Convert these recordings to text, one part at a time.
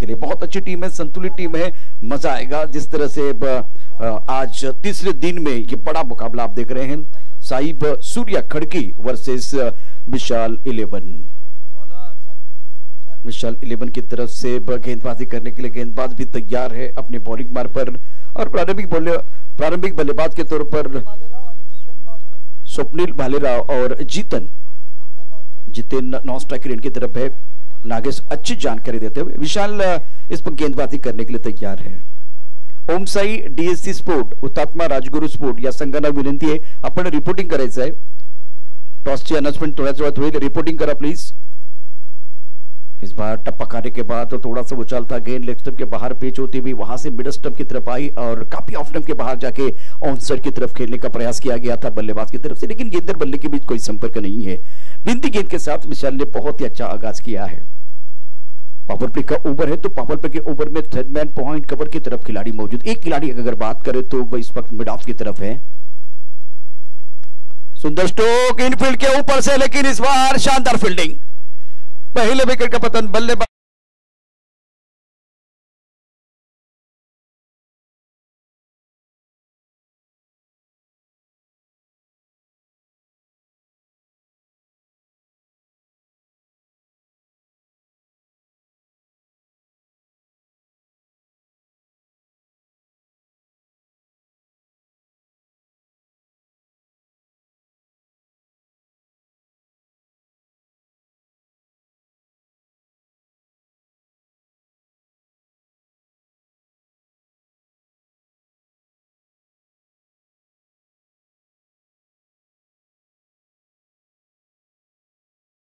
के लिए। बहुत अच्छी टीम है, संतुलित टीम है, मजा आएगा। जिस तरह से आज तीसरे दिन में ये बड़ा मुकाबला आप देख रहे हैं, साहिब सूर्या खड़की वर्सेस विशाल 11। विशाल 11 की तरफ से गेंदबाजी करने के लिए गेंदबाज भी तैयार है अपने बॉलिंग मार पर, और प्रारंभिक बल्लेबाज के तौर पर स्वप्निल भालेराव और जितेन नॉन स्ट्राइकर एंड की तरफ है। नागेश अच्छी जानकारी देते हुए विशाल इस पर गेंदबाजी करने के लिए तैयार है। ओम साई डीएससी स्पोर्ट, हुतात्मा राजगुरु स्पोर्ट या संघांना विनंती आहे आपण रिपोर्टिंग करायचं आहे। टॉसची अनाउंसमेंट थोड्याच वेळात होईल, रिपोर्टिंग करा प्लीज। इस बार टप्पा खाने के बाद तो थोड़ा सा उछाल था, गेंद लेग स्टंप के बाहर पिच होती हुई वहां से मिड स्टंप की तरफ आई और काफी ऑफ स्टंप के बाहर जाके ऑन साइड की तरफ खेलने का प्रयास किया गया था बल्लेबाज की तरफ से, लेकिन गेंदर बल्ले के बीच कोई संपर्क नहीं है। बिंदी गेंद के साथ विशाल ने बहुत ही अच्छा आगाज किया है। पावर प्ले का ओवर है तो पावर प्ले के ओवर में थर्ड मैन पॉइंट कवर की तरफ खिलाड़ी मौजूद। एक खिलाड़ी अगर बात करें तो वह इस वक्त मिड ऑफ की तरफ है। सुंदर स्ट्रोक इनफील्ड के ऊपर से, लेकिन इस बार शानदार फील्डिंग, पहले विकेट का पतन बल्लेबाज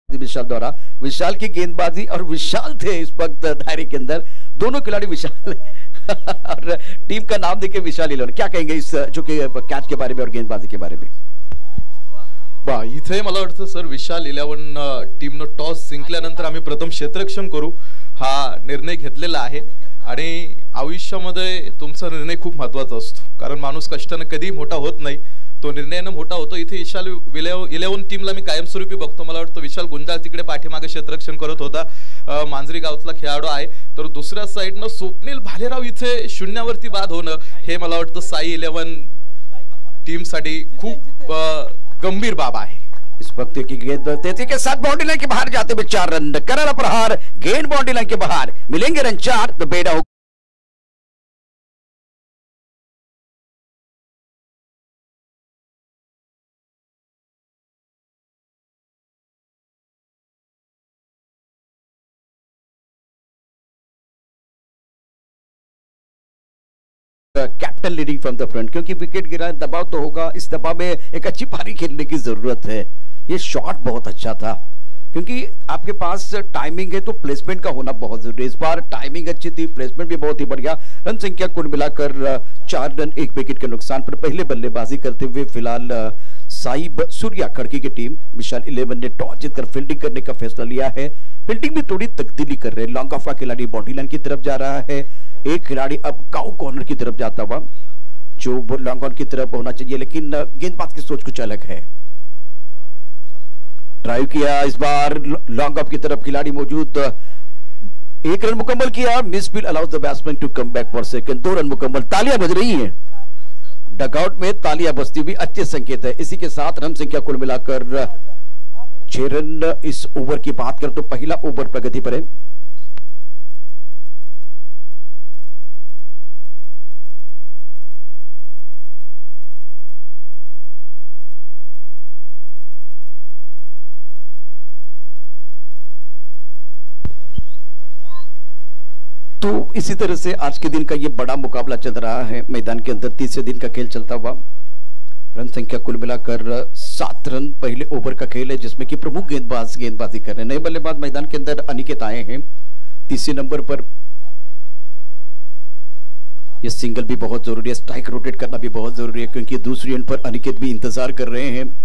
विशाल द्वारा, विशाल की गेंदबाजी और विशाल थे इस वक्त दायरे के अंदर, दोनों खिलाड़ी विशाल और टीम का नाम देके विशाल 11। क्या कहेंगे इस जो कि कैच के बारे में और गेंदबाजी के बारे में? वा, इथे मला वाटतं सर विशाल 11 टीमनं टॉस जिंकल्यानंतर आम्ही प्रथम क्षेत्ररक्षण करू हा निर्णय घेतलेला आहे आणि आयुष्यामध्ये तुमचा निर्णय खूप महत्त्वाचा असतो, कारण माणूस कष्टाने कधी मोठा होत नाही, तो निर्णयाने मोठा होतो। इथे विशाल 11 टीमला मी कायमस्वरूपी बघतो, मला वाटतं विशाल गुंजाळ तिकडे पाठीमागे क्षेत्ररक्षण करत होता, मांजरी गावातला खेळाडू आहे, तर दुसऱ्या साइडनं स्वप्निल भालेराव इथे शून्यावरती बाद होणं हे मला वाटतं साई 11 टीमसाठी खूप गंभीर बाब आहे। इस वक्त की गेंद तेजी के साथ बाउंड्री लाइन के बाहर जाते हुए 4 रन, करारा प्रहार, गेंद बाउंड्री लाइन के बाहर, मिलेंगे रन 4 तो बेड़ा हो। Captain leading from the front, क्योंकि विकेट गिरा, दबाव तो होगा, इस दबाव में एक अच्छी पारी खेलने की जरूरत है। ये शॉट बहुत अच्छा था, क्योंकि आपके पास टाइमिंग है तो प्लेसमेंट का होना बहुत जरूरी है। इस बार टाइमिंग अच्छी थी, प्लेसमेंट भी बहुत ही बढ़िया। रन संख्या कुल मिलाकर 4 रन 1 विकेट के नुकसान पर पहले बल्लेबाजी करते हुए फिलहाल साहिब सूर्या खड़की की टीम विशाल 11 ने टॉस जीतकर फील्डिंग करने का फैसला लिया है। फील्डिंग में थोड़ी तब्दीली कर रहे हैं, लॉन्ग ऑफ का खिलाड़ी बाउंड्री लाइन की तरफ जा रहा है, एक खिलाड़ी अब काउ कॉर्नर की तरफ जाता हुआ, जो लॉन्ग ऑन की तरफ होना चाहिए, लेकिन गेंदबाज की सोच कुछ अलग है। ड्राइव किया, इस बार लॉन्ग ऑफ की तरफ खिलाड़ी मौजूद, 1 रन मुकम्मल किया, misfield allows the batsman to come back for second, 2 run मुकम्मल। तालियां बज रही हैं, डगआउट में तालियां बजती हुई अच्छे संकेत है। इसी के साथ रन संख्या कुल मिलाकर 6 रन। इस ओवर की बात करें तो पहला ओवर प्रगति पर है। तो इसी तरह से आज के दिन का ये बड़ा मुकाबला चल रहा है मैदान के अंदर, तीसरे दिन का खेल चलता हुआ। रन संख्या कुल मिलाकर 7 रन पहले ओवर का खेल है, जिसमें कि प्रमुख गेंदबाजी कर रहे हैं। नए बल्लेबाज मैदान के अंदर अनिकेत आए हैं तीसरे नंबर पर। यह सिंगल भी बहुत जरूरी है, स्ट्राइक रोटेट करना भी बहुत जरूरी है, क्योंकि दूसरी एंड पर अनिकेत भी इंतजार कर रहे हैं।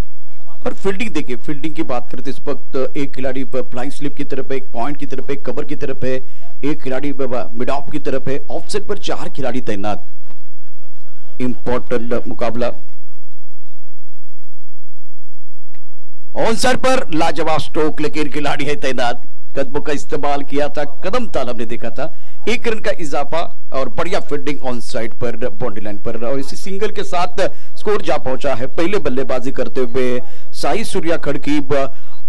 और फील्डिंग देखिए, फील्डिंग की बात करते इस वक्त एक खिलाड़ी फ्लाइंग स्लिप की तरफ है, एक पॉइंट की तरफ है, एक कवर की तरफ है, एक खिलाड़ी मिड ऑफ की तरफ है, ऑफसेट पर 4 खिलाड़ी तैनात। इंपॉर्टेंट मुकाबला। ऑन साइड पर लाजवाब स्ट्रोक, लेकिन खिलाड़ी है तैनात। कदमों का इस्तेमाल किया था, कदम ताल हमने देखा था, 1 रन का इजाफा और बढ़िया फील्डिंग ऑन साइड पर बाउंड्री लाइन पर, और इसी सिंगल के साथ स्कोर जा पहुंचा है। पहले बल्लेबाजी करते हुए साई सूर्या खड़की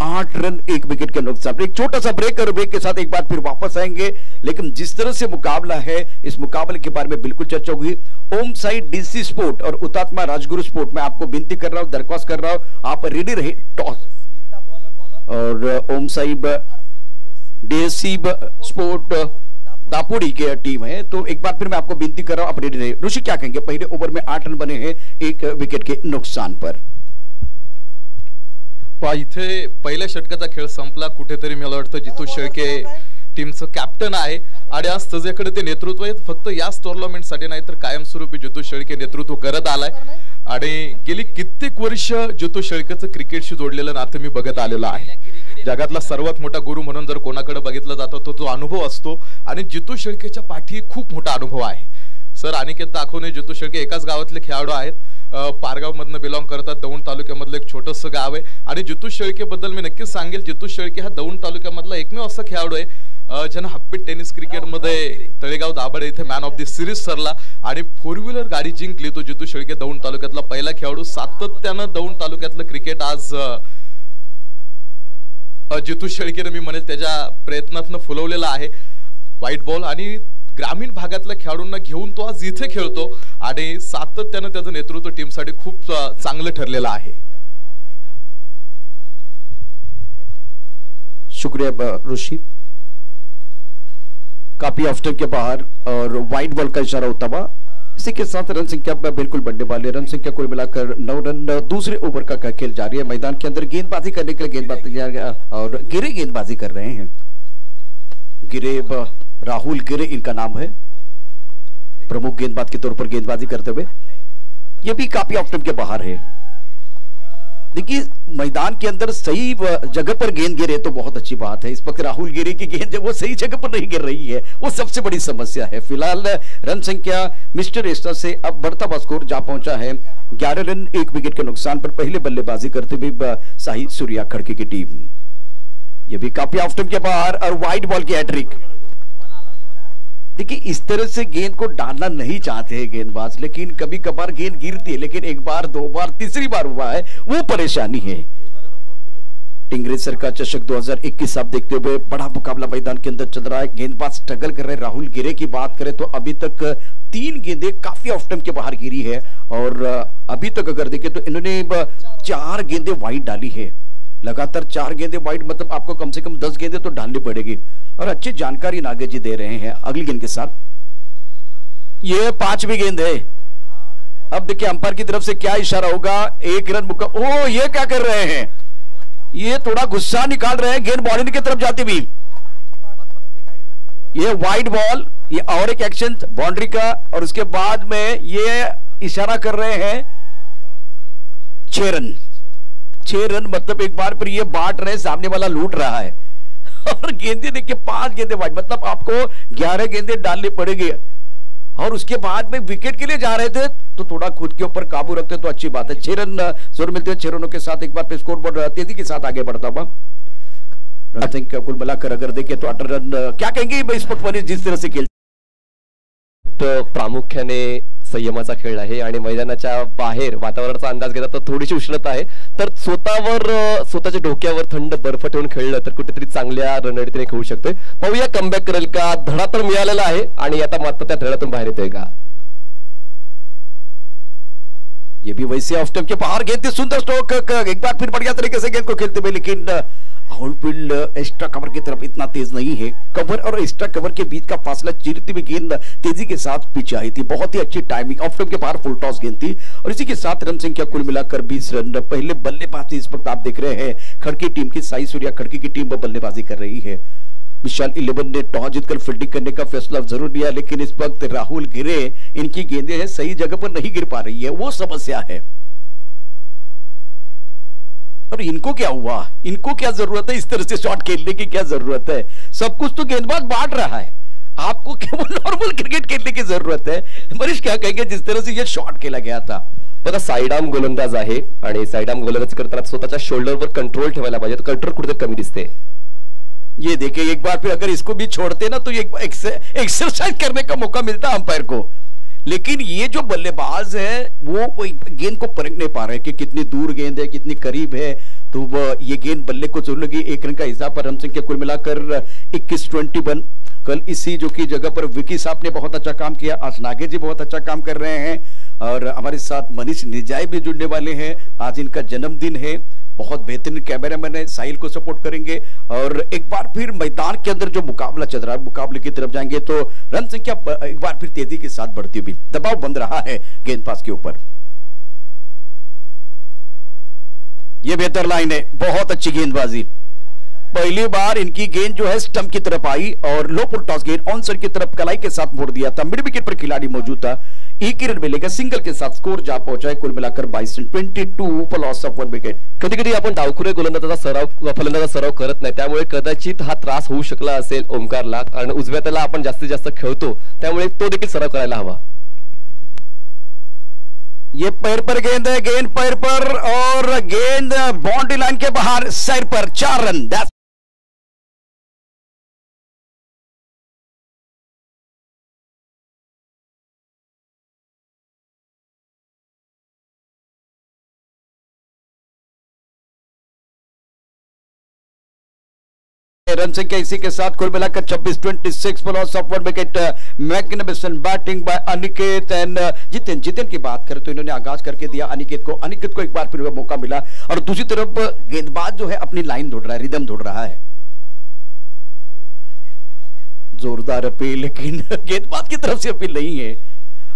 8 रन 1 विकेट के नुकसान। एक छोटा सा ब्रेक, और ब्रेक के साथ एक बार फिर वापस आएंगे। लेकिन जिस तरह से मुकाबला है, इस मुकाबले के बारे में बिल्कुल चर्चा होगी। ओम साई डीसी स्पोर्ट और हुतात्मा राजगुरु स्पोर्ट में आपको विनती कर रहा हूं, दरख्वास्त कर रहा हूं, आप रेडी रहे। टॉस और ओम साई डीएससी स्पोर्ट दापोड़ी के टीम है, तो एक बार फिर मैं आपको विनती कर रहा हूं, आप रेडी रहे। ऋषि क्या कहेंगे? पहले ओवर में 8 रन बने हैं 1 विकेट के नुकसान पर। इथे पहिल्या षटकाचा खेळ संपला, कुठेतरी मला वाटतं जितू शेळके टीमचं कॅप्टन आहे आणि आज त्याच्याकडे ते नेतृत्व आहे। फक्त याच टुर्नामेंटसाठी नाही तर कायमस्वरूपी जितू शेळके नेतृत्व करत आलाय आणि गेली कित्येक वर्ष जितू शेळकेचं क्रिकेटशी जोडलेलं नातं मी बघत आलेलो आहे। जगातला सर्वात मोठा गुरु म्हणून जर कोणाकडे बघितलं जातं तो अनुभव असतो, आणि जितू शेळकेच्या पाठी खूप मोठा अनुभव आहे। सर अनिकेत दाखवणे जितू शेळके एकाच गावातले खेळाडू आहेत, पारगाव मधनं बिलॉंग करतात। दौंड तालुक्यामधलं एक छोटंसं गाव आहे, आणि जितू शेळके बद्दल मी नक्कीच सांगेल, जितू शेळके हा दौंड तालुक्यामधला एकमेव असा खेळाडू आहे ज्यानं हाफपीट टेनिस क्रिकेटमध्ये तळेगाव दाभाडे इथे मॅन ऑफ द सिरीज ठरला आणि 4 व्हीलर गाडी जिंकली। तो जितू शेळके दौंड तालुक्यातला पहिला खेळाडू। सातत्यानं दौंड तालुक्यातलं क्रिकेट आज जितू शेळकेने मी म्हणेल त्याच्या प्रयत्नातनं फुलवलेला आहे। व्हाईट बॉल आणि ग्रामीण भागातल्या खेळाडूंना घेऊन तो आज इथे खेळतो, आणि सातत्यानं त्याचं नेतृत्व टीमसाठी खूप चांगलं ठरलेलं आहे। शुक्रिया ऋषि। काफी ऑफ स्टंप के बाहर और वाइड बॉल का इशारा होता हुआ, इसी के साथ रन संख्या बिल्कुल बढ़ने वाली। रन संख्या कुल मिलाकर 9 रन। दूसरे ओवर का खेल जारी है। मैदान के अंदर गेंदबाजी करने के लिए गेंदबाजी और गिरे गेंदबाजी कर रहे हैं। गिरे राहुल गिरे इनका नाम है, प्रमुख गेंदबाज के तौर पर गेंदबाजी करते हुए। ये भी काफी ऑफ स्टंप के बाहर है। देखिए मैदान के अंदर सही जगह पर गेंद गिरे तो बहुत अच्छी बात है। इस वक्त राहुल गिरे की गेंद वो सही जगह पर नहीं गिर रही है, वो सबसे बड़ी समस्या है। फिलहाल रन संख्या मिस्टर एस्टा से अब बढ़ता हुआ स्कोर जा पहुंचा है 11 रन 1 विकेट के नुकसान पर। पहले बल्लेबाजी करते हुए साई सूर्या खड़की की टीम। ये भी काफी ऑफ स्टंप के बाहर और वाइड बॉल की हैट्रिक। देखिए इस तरह से गेंद को डालना नहीं चाहते हैं गेंदबाज, लेकिन कभी कभार गेंद गिरती है, लेकिन एक बार 2 बार 3री बार हुआ है, वो परेशानी है। टिंगरेसर का चषक 2021 आप देखते हुए बड़ा मुकाबला मैदान के अंदर चल रहा है। गेंदबाज स्ट्रगल कर रहे हैं। राहुल गिरे की बात करें तो अभी तक 3 गेंदें काफी ऑफ स्टंप के बाहर गिरी है, और अभी तक अगर देखें तो इन्होंने 4 गेंदें वाइड डाली है। लगातार 4 गेंदें वाइड, मतलब आपको कम से कम 10 गेंदें तो डालनी पड़ेगी, और अच्छी जानकारी नागे जी दे रहे हैं। अगली गेंद के साथ ये 5वीं गेंद है। अब देखिए अंपायर की तरफ से क्या इशारा होगा। 1 रन ओ ये क्या कर रहे हैं, ये थोड़ा गुस्सा निकाल रहे हैं। गेंद बाउंड्री की तरफ जाती हुई, ये वाइड बॉल, ये और एक एक्शन बाउंड्री का, और उसके बाद में ये इशारा कर रहे हैं 6 रन। 6 रन मतलब एक बार फिर ये बांट रहे, सामने वाला लूट रहा है। और गेंदे देखिए 5 गेंदे वाइड, मतलब आपको 11 गेंदे डालनी पड़ेगी, और उसके बाद में विकेट के लिए जा रहे थे तो थोड़ा खुद के ऊपर काबू रखते तो अच्छी बात है। 6 रन जोर मिलते हैं। 6 रनों के साथ एक बार पे स्कोर बोर्ड तेजी के साथ आगे बढ़ता हुआ। रन संख्या कुल मिलाकर अगर देखें तो 18 रन। क्या कहेंगे इस वक्त जिस तरह से खेल, तो प्रामुख्याने संयमाचा खेळ आहे, आणि मैदानाच्या बाहेर वातावरणाचा अंदाज घेता तर थोडीशी उष्णता आहे, तर स्वतःच्या डोक्यावर थंड बर्फ ठेवून खेळलं तर कुठेतरी चांगल्या रणनीतीने खेळू शकतोय। पाहूया कमबॅक करेल का। धडा तर मिळालेला आहे, आणि आता मात्र त्या धडातून बाहेर येतोय का। ये भी वैसे ऑफ स्टंप के बाहर गेंद, सुंदर स्ट्रोक, एक बार फिर बढ़िया तरीके से गेंद को खेलते हुए, लेकिन आउटफील्ड एक्स्ट्रा कवर की तरफ इतना तेज नहीं है। कवर और एक्स्ट्रा कवर के बीच का फासला चीरती हुई गेंद तेजी के साथ पीछे आई थी। बहुत ही अच्छी टाइमिंग, ऑफ स्टंप के बाहर फुल टॉस गेंद थी, और इसी के साथ रन संख्या कुल मिलाकर 20 रन। पहले बल्लेबाजी इस वक्त आप देख रहे हैं खड़की टीम की, साई सूर्या खड़की की टीम पर बल्लेबाजी कर रही है। विशाल 11 ने टॉस जीतकर फील्डिंग करने का फैसला जरूर लिया, लेकिन इस वक्त राहुल गिरे इनकी गेंदें हैं सही जगह पर नहीं गिर पा रही है, वो समस्या है। और इनको क्या हुआ, इनको क्या जरूरत है इस तरह से शॉट खेलने की, क्या जरूरत है। सब कुछ तो गेंदबाज बांट रहा है, आपको केवल नॉर्मल क्रिकेट खेलने की जरूरत है। मनीष क्या कहेंगे जिस तरह से ये शॉट खेला गया था। बघा साइड-आर्म गोलंदाज आहे, आणि साइड-आर्म गोलंदाज करताना स्वतःच्या शोल्डरवर कंट्रोल ठेवायला पाहिजे, तर कंट्रोल कुठेतरी कमी दिसते। ये देखिए एक बार फिर अगर इसको भी छोड़ते ना तो एक एक्सरसाइज करने का मौका मिलता अंपायर को, लेकिन ये जो बल्लेबाज है वो गेंद को परख नहीं पा रहे कि कितनी दूर गेंद है, कितनी करीब है, तो वो ये गेंद बल्ले को जरूर लगी। 1 रन का हिसाब पर रन संख्या कुल मिलाकर 21-21। कल इसी जो की जगह पर विकी साहब ने बहुत अच्छा काम किया, आज नागेश जी बहुत अच्छा काम कर रहे हैं और हमारे साथ मनीष निजाई भी जुड़ने वाले हैं। आज इनका जन्मदिन है, बहुत बेहतरीन कैमरामैन है, साहिल को सपोर्ट करेंगे और एक बार फिर मैदान के अंदर जो मुकाबला चल रहा है मुकाबले की तरफ जाएंगे तो रन संख्या एक बार फिर तेजी के साथ बढ़ती हुई, दबाव बन रहा है गेंदबाज के ऊपर। यह बेहतर लाइन है, बहुत अच्छी गेंदबाजी। पहली बार इनकी गेंद जो है स्टंप की तरफ आई और लो पुल टॉस गेंद ऑन साइड की तरफ कलाई के साथ मोड़ दिया था। मिड विकेट पर खिलाड़ी मौजूद था, एक ही रन मिलेगा, सिंगल के साथ स्कोर जा पहुंचा है कुल मिलाकर 22 फॉर लॉस ऑफ 1 विकेट। कधी कधी आपण डावखुरे फलंदाजा सराव करत नाही, त्यामुळे कदाचित हा त्रास होऊ शकला असेल ओमकारला, कारण उजव्या त्याला आपण जास्तीत जास्त खेळतो त्यामुळे तो देखील सराव करायला हवा। ये पैर पर गेंद है, गेंद पैर पर और गेंद बाउंड्री लाइन के बाहर साइड पर 4 रन। रन संख्या इसी के साथ कुल मिलाकर 26 for loss of 1 wicket. Magnificent batting bye Aniket and Jiten की बात करें तो इन्होंने आगाज करके दिया अनिकेत को एक बार फिर मौका मिला और दूसरी तरफ गेंदबाज जो है अपनी लाइन ढूंढ रहा है, रिदम ढूंढ रहा है। जोरदार अपील, लेकिन गेंदबाज की तरफ से अपील नहीं है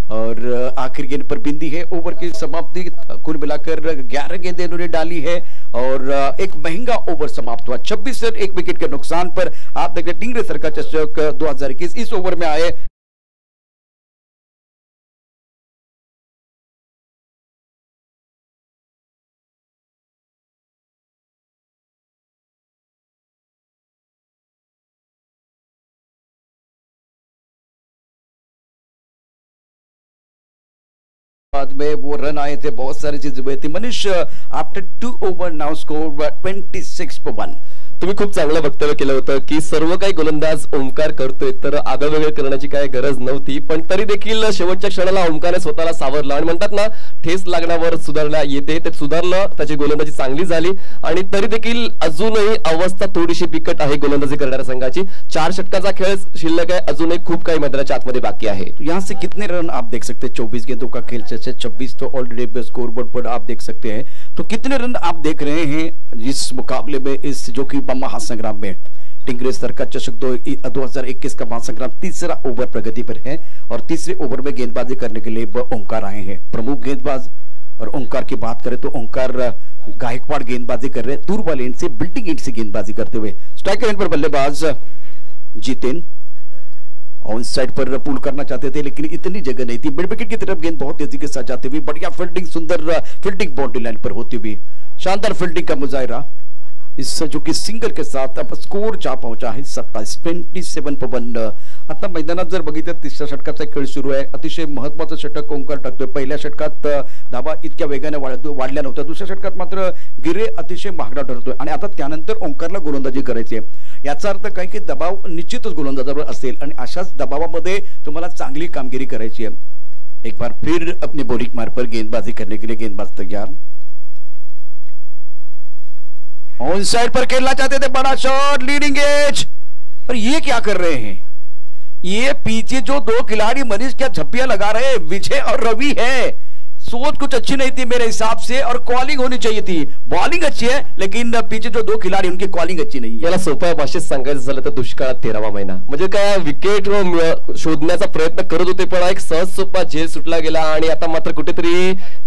और आखिर गेंद पर बिंदी है। ओवर की समाप्ति कुल मिलाकर 11 गेंदें इन्होंने डाली है और एक महंगा ओवर समाप्त हुआ। 26 रन 1 विकेट के नुकसान पर आप देख रहे टिंगरे सरकार चषक 2021 इस ओवर में आए। बाद में वो रन आए थे, बहुत सारी चीजें हुई थी। Manish after 2 over now score 26 for 1। तुम्ही खूप चांगलं वक्तव्य केलं होतं की सर्व काही गोलंदाज ओमकार करतोय तर आगळवेगळं करण्याची काही गरज नव्हती, पण तरी देखील शेवटच्या क्षणाला ओमकारने स्वतःला सावरलं आणि म्हणतात ना ठेस लागण्यावर सुधारणा येते, ते सुधारलं, त्याची गोलंदाजी चांगली झाली आणि तरी देखील अजूनही अवस्था थोडीशी बिकट आहे गोलंदाजी करणाऱ्या संघाची। 4 षटकाचा खेळ शिल्लक आहे, अजूनही खूप काही मैदानाच्या आतमध्ये बाकी आहे। यहाँ से कितने रन आप देख सकते हैं, 24 गेंदों का खेल से 26 तो ऑलरेडी स्कोर बोर्ड पर आप देख सकते हैं, तो कितने रन आप देख रहे हैं इस मुकाबले में, इस जो कि महासंग्राम में टिंगरे सरकार चषक 2021 का महासंग्राम तीसरा ओवर प्रगति पर है और तीसरे ओवर में गेंदबाजी करने के लिए ओमकार आए हैं प्रमुख गेंदबाज। और ओमकार की बात करें तो ओमकार गायकवाड़ गेंदबाजी कर रहे हैं, दूर वाले एंड से बिल्डिंग एंड से गेंदबाजी करते हुए। स्ट्राइकर एंड पर बल्लेबाज जितेन ऑन साइड पर पुल करना चाहते थे लेकिन इतनी जगह नहीं थी। मिड विकेट की तरफ गेंद बहुत तेजी के साथ जाते हुए, बढ़िया फील्डिंग, सुंदर फील्डिंग बाउंड्री लाइन पर होती हुई, शानदार फील्डिंग का मुजाहिरा। इस जो कि सिंगल के साथ अब स्कोर जा पहुंचा है 27 for 1। आता मैदानात जर बघितलं तिसऱ्या षटकाचा खेळ सुरू आहे, अतिशय महत्त्वाचं षटक ओंकार टाकतोय। पहिल्या षटकात धावा इतक्या वेगाने वाढल्या नव्हत्या, दुसऱ्या षटकात मात्र गिरे अतिशय महागडा ठरतोय आणि आता त्यानंतर ओंकारला गोलंदाजी करायची आहे। याचा अर्थ काय की दबाव निश्चितच गोलंदाजावर असेल आणि अशाच दबावामध्ये तुम्हाला चांगली कामगिरी करायची आहे। एक बार फिर अपने बॉलिंग मार्ग पर गेंदबाजी करने के लिए गेंदबाज तैयार, ऑन साइड पर खेलना चाहते थे, बड़ा शॉट लीडिंग एज, और ये क्या कर रहे हैं, ये पीछे जो 2 खिलाड़ी मनीष क्या झप्पियां लगा रहे हैं, विजय और रवि है। सोच कुछ अच्छी नहीं थी मेरे हिसाब से और कॉलिंग होनी चाहिए थी। बॉलिंग अच्छी है लेकिन पीछे जो 2 खिलाड़ी उनकी कॉलिंग अच्छी नहीं है। याला सोप्या भाषेत सांगायचं झालं तर दुष्काळात 13वा महिना, म्हणजे काय विकेट शोधण्याचा प्रयत्न करत होते पण एक सहज सोपा झेल सुटला गेला आणि आता मात्र कुठेतरी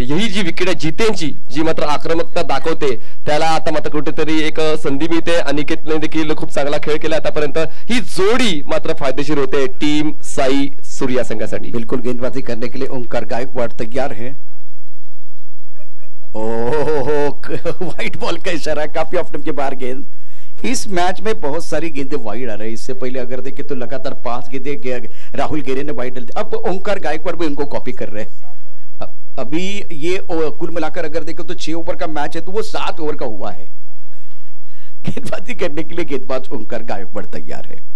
ही जी विकेट आहे जितेनची, जी मात्र आक्रमकता दाखवते, त्याला आता मात्र कुठेतरी एक संधी मिळते। अनिकेतने देखील खूप चांगला खेळ केला आतापर्यंत, ही जोडी मात्र फायदेशीर होते टीम साई सूर्या संघासाठी। बिल्कुल गेंदबाजी करने के लिए ओंकार गायकवाड़ तैयार है। वाइट बॉल का इशारा, काफी ऑफ के बाहर गेंद। इस मैच में बहुत सारी गेंदें वाइड आ रही है, इससे पहले अगर देखें तो लगातार 5 गेंदें राहुल गेरे ने वाइड डाल दी। अब ओंकार गायकवाड़ भी उनको कॉपी कर रहे हैं। अभी ये कुल मिलाकर अगर देखें तो 6 ओवर का मैच है तो वो 7 ओवर का हुआ है। गेंदबाजी करने के लिए गेंदबाज ओंकार गायकवाड़ तैयार है।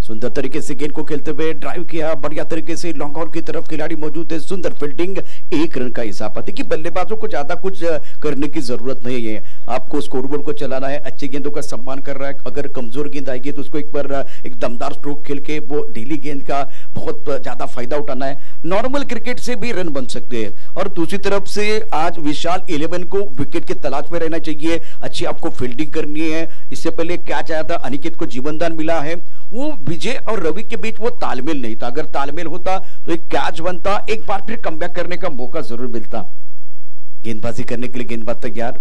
सुंदर तरीके से गेंद को खेलते हुए ड्राइव किया, बढ़िया तरीके से लॉन्ग ऑन की तरफ खिलाड़ी मौजूद है, सुंदर फील्डिंग, 1 रन का इजाफा। देखिए बल्लेबाजों को ज्यादा कुछ करने की जरूरत नहीं है, आपको स्कोरबोर्ड को चलाना है, अच्छी गेंदों का सम्मान कर रहा है, अगर कमजोर गेंद आएगी तो उसको एक बार एक दमदार स्ट्रोक खेल के वो ढीली गेंद का बहुत ज्यादा फायदा उठाना है। नॉर्मल क्रिकेट से भी रन बन सकते हैं। और दूसरी तरफ से आज विशाल 11 को विकेट की तलाश में रहना चाहिए, अच्छी आपको फील्डिंग करनी है। इससे पहले कैच आया था, अनिकेत को जीवनदान मिला है, वो विजय और रवि के बीच वो तालमेल नहीं था, अगर तालमेल होता तो एक कैच बनता, एक बार फिर कमबैक करने का मौका जरूर मिलता। गेंदबाजी करने के लिए गेंदबाज तैयार,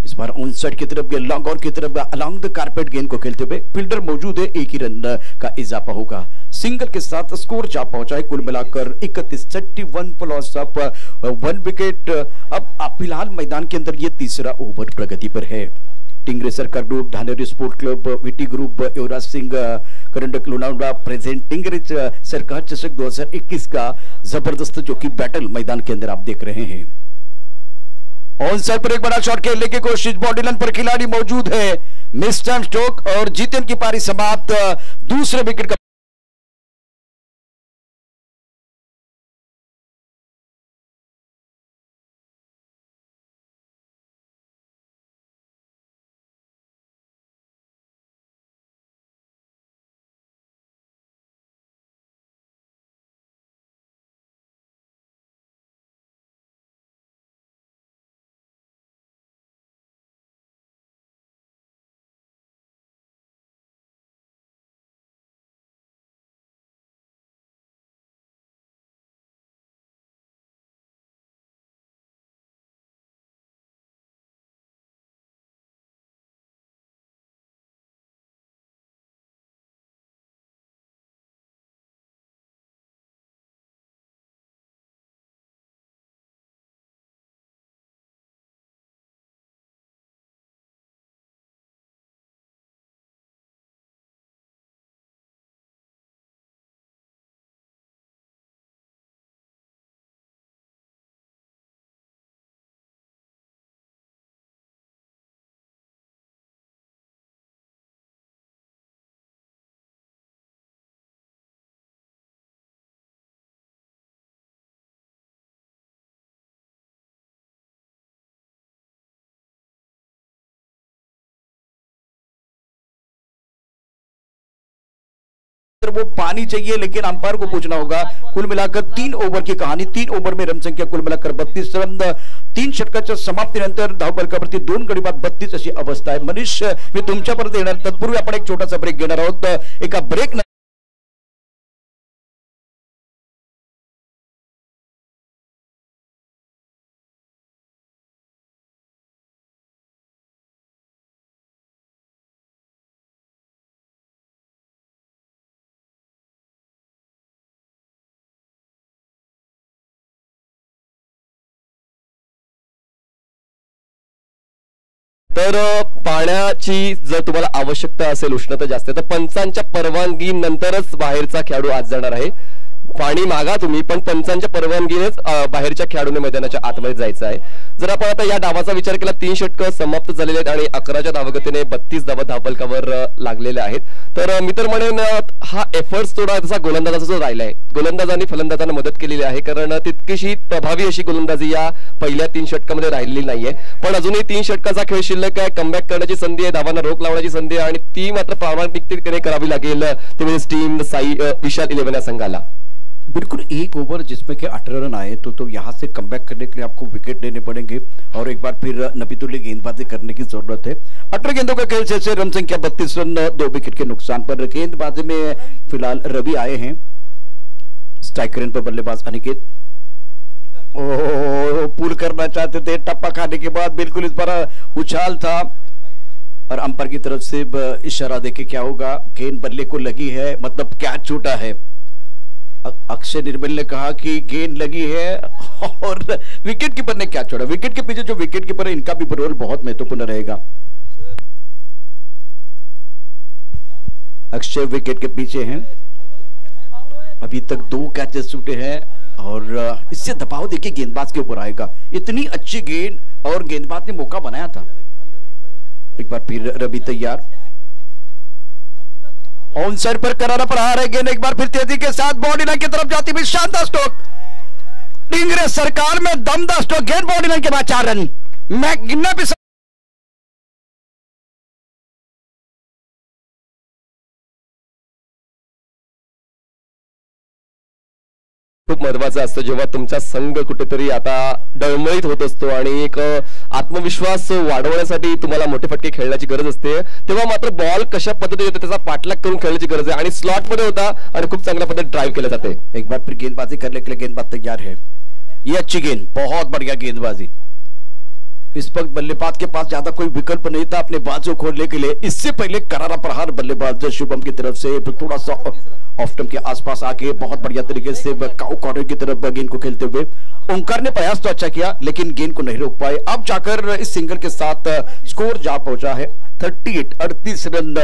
इस बार ऑन साइड की तरफ लॉन्ग ऑन की तरफ अलोंग द कारपेट गेंद को खेलते हुए फील्डर मौजूद है, 1 ही रन का इजाफा होगा। सिंगल के साथ स्कोर जा पहुंचा है कुल मिलाकर 31 for loss ऑफ 1 विकेट। अब फिलहाल मैदान के अंदर ये तीसरा ओवर प्रगति पर है। Tingre Sarkar group, Dhanori sport club, VT group, Yuvraj Singh करंडक लोनावला प्रेजेंट टिंगरे सरकार चषक 2021 का जबरदस्त जो कि बैटल मैदान के अंदर आप देख रहे हैं। ऑन साइड पर एक बड़ा शॉट खेलने की कोशिश, बॉडी लाइन पर खिलाड़ी मौजूद है, मिस टाइम स्ट्रोक और जीतन की पारी समाप्त। दूसरे विकेट का वो पानी चाहिए, लेकिन अंपायर को पूछना होगा। कुल मिलाकर 3 ओवर की कहानी, 3 ओवर में रन संख्या कुल मिलाकर 32 रन, 3 षटकाच्या समाप्तीनंतर धावफलकावरती 2 गडी बाद 32 अशी अवस्था आहे। मनीष, मी तुमच्यापर्यंत येणार, तत्पूर्वी आपण एक छोटासा ब्रेक घेणार आहोत। एका ब्रेक तर पाण्याची जर तुम्हाला आवश्यकता असेल, उष्णता जास्त तर पंचांच्या परवानगी नंतरच बाहेरचा खेळाडू आज जाणार आहे। पाणी मागा तुम्ही, पण पंचांच्या परवानगीनेच बाहेरच्या खेळाडूने मैदानाच्या आतमध्ये जायचं आहे। जर आपण आता या डावाचा विचार केला, 3 षटक समाप्त झालेले आहेत आणि 11च्या धावगतीने 32 धावा धावफलकावर लागलेल्या आहेत। तर मी तर म्हणेन हा एफर्ट्स थोडा तसा गोलंदाजाचा जो राहिला आहे, गोलंदाजांनी फलंदाजांना मदत केलेली आहे, कारण तितकीशी प्रभावी अशी गोलंदाजी या पहिल्या 3 षटकामध्ये राहिलेली नाहीये। पण अजूनही 3 षटकाचा खेळ शिल्लक आहे, कमबॅक करण्याची संधी आहे, धावांना रोख लावण्याची संधी आहे आणि ती मात्र प्रामाणिकतेने करावी लागेल ती म्हणजे टीम विशाल 11 या संघाला। बिल्कुल 1 ओवर जिसमें कि 18 रन आए तो यहाँ से कमबैक करने के लिए आपको विकेट लेने पड़ेंगे और एक बार फिर नबीतुल्लाह गेंदबाजी करने की जरूरत है। 18 गेंदों का खेल से रन संख्या 32 रन, 2 विकेट के नुकसान पर। गेंदबाजी में फिलहाल रवि आए हैं, स्ट्राइक रेंज पर बल्लेबाज अनिकेत पुल करना चाहते थे, टप्पा खाने के बाद बिल्कुल इस बार उछाल था और अंपायर की तरफ से इशारा देके क्या होगा, गेंद बल्ले को लगी है, मतलब कैच छूटा है। अक्षय निर्मल ने कहा कि गेंद लगी है और विकेट कीपर ने क्या छोड़ा। विकेट के पीछे जो विकेट कीपर है इनका भी रोल बहुत महत्वपूर्ण रहेगा। अक्षय विकेट के पीछे हैं, अभी तक 2 कैचेस छूटे हैं और इससे दबाव देखिए गेंदबाज के ऊपर आएगा। इतनी अच्छी गेंद और गेंदबाज ने मौका बनाया था। एक बार फिर रवि तैयार, ऑन साइड पर करारा प्रहार है। गेंद एक बार फिर तेजी के साथ बॉडी लाइन की तरफ जाती हुई शानदार स्ट्रोक, डिंगरे सरकार में दमदार स्ट्रोक, गेंद बॉडी लाइन के बाद 4 रन। मैग्निफिसेंट खूप महत्वाचं असतं जेव्हा तुमचा संघ कुठेतरी आता डळमळीत होत असतो आणि एक आत्मविश्वास वाढवण्यासाठी तुम्हाला मोठे फटके खेळण्याची गरज असते, तेव्हा मात्र बॉल कशा पद्धतीने येतो त्याचा पाठलाग करून खेळण्याची गरज आहे आणि स्लॉट मध्ये होता आणि खूप चांगल्या पद्धतीने ड्राइव केले जाते। एक बार फिर गेंदबाजी करने के लिए गेंदबाज तैयार है। ये अच्छी गेंद, बहुत बढ़िया गेंदबाजी। इस वक्त बल्लेबाज के पास ज्यादा कोई विकल्प नहीं था अपने बाजू खोलने के लिए। इससे पहले करारा प्रहार बल्लेबाज शुभम की तरफ से थोड़ा सा ऑफ स्टंप के आसपास आके बहुत बढ़िया तरीके से कॉर्नर की तरफ गेंद को खेलते हुए ओंकार ने प्रयास तो अच्छा किया, लेकिन गेंद को नहीं रोक पाए। अब जाकर इस सिंगल के साथ स्कोर जा पहुंचा है 38 रन।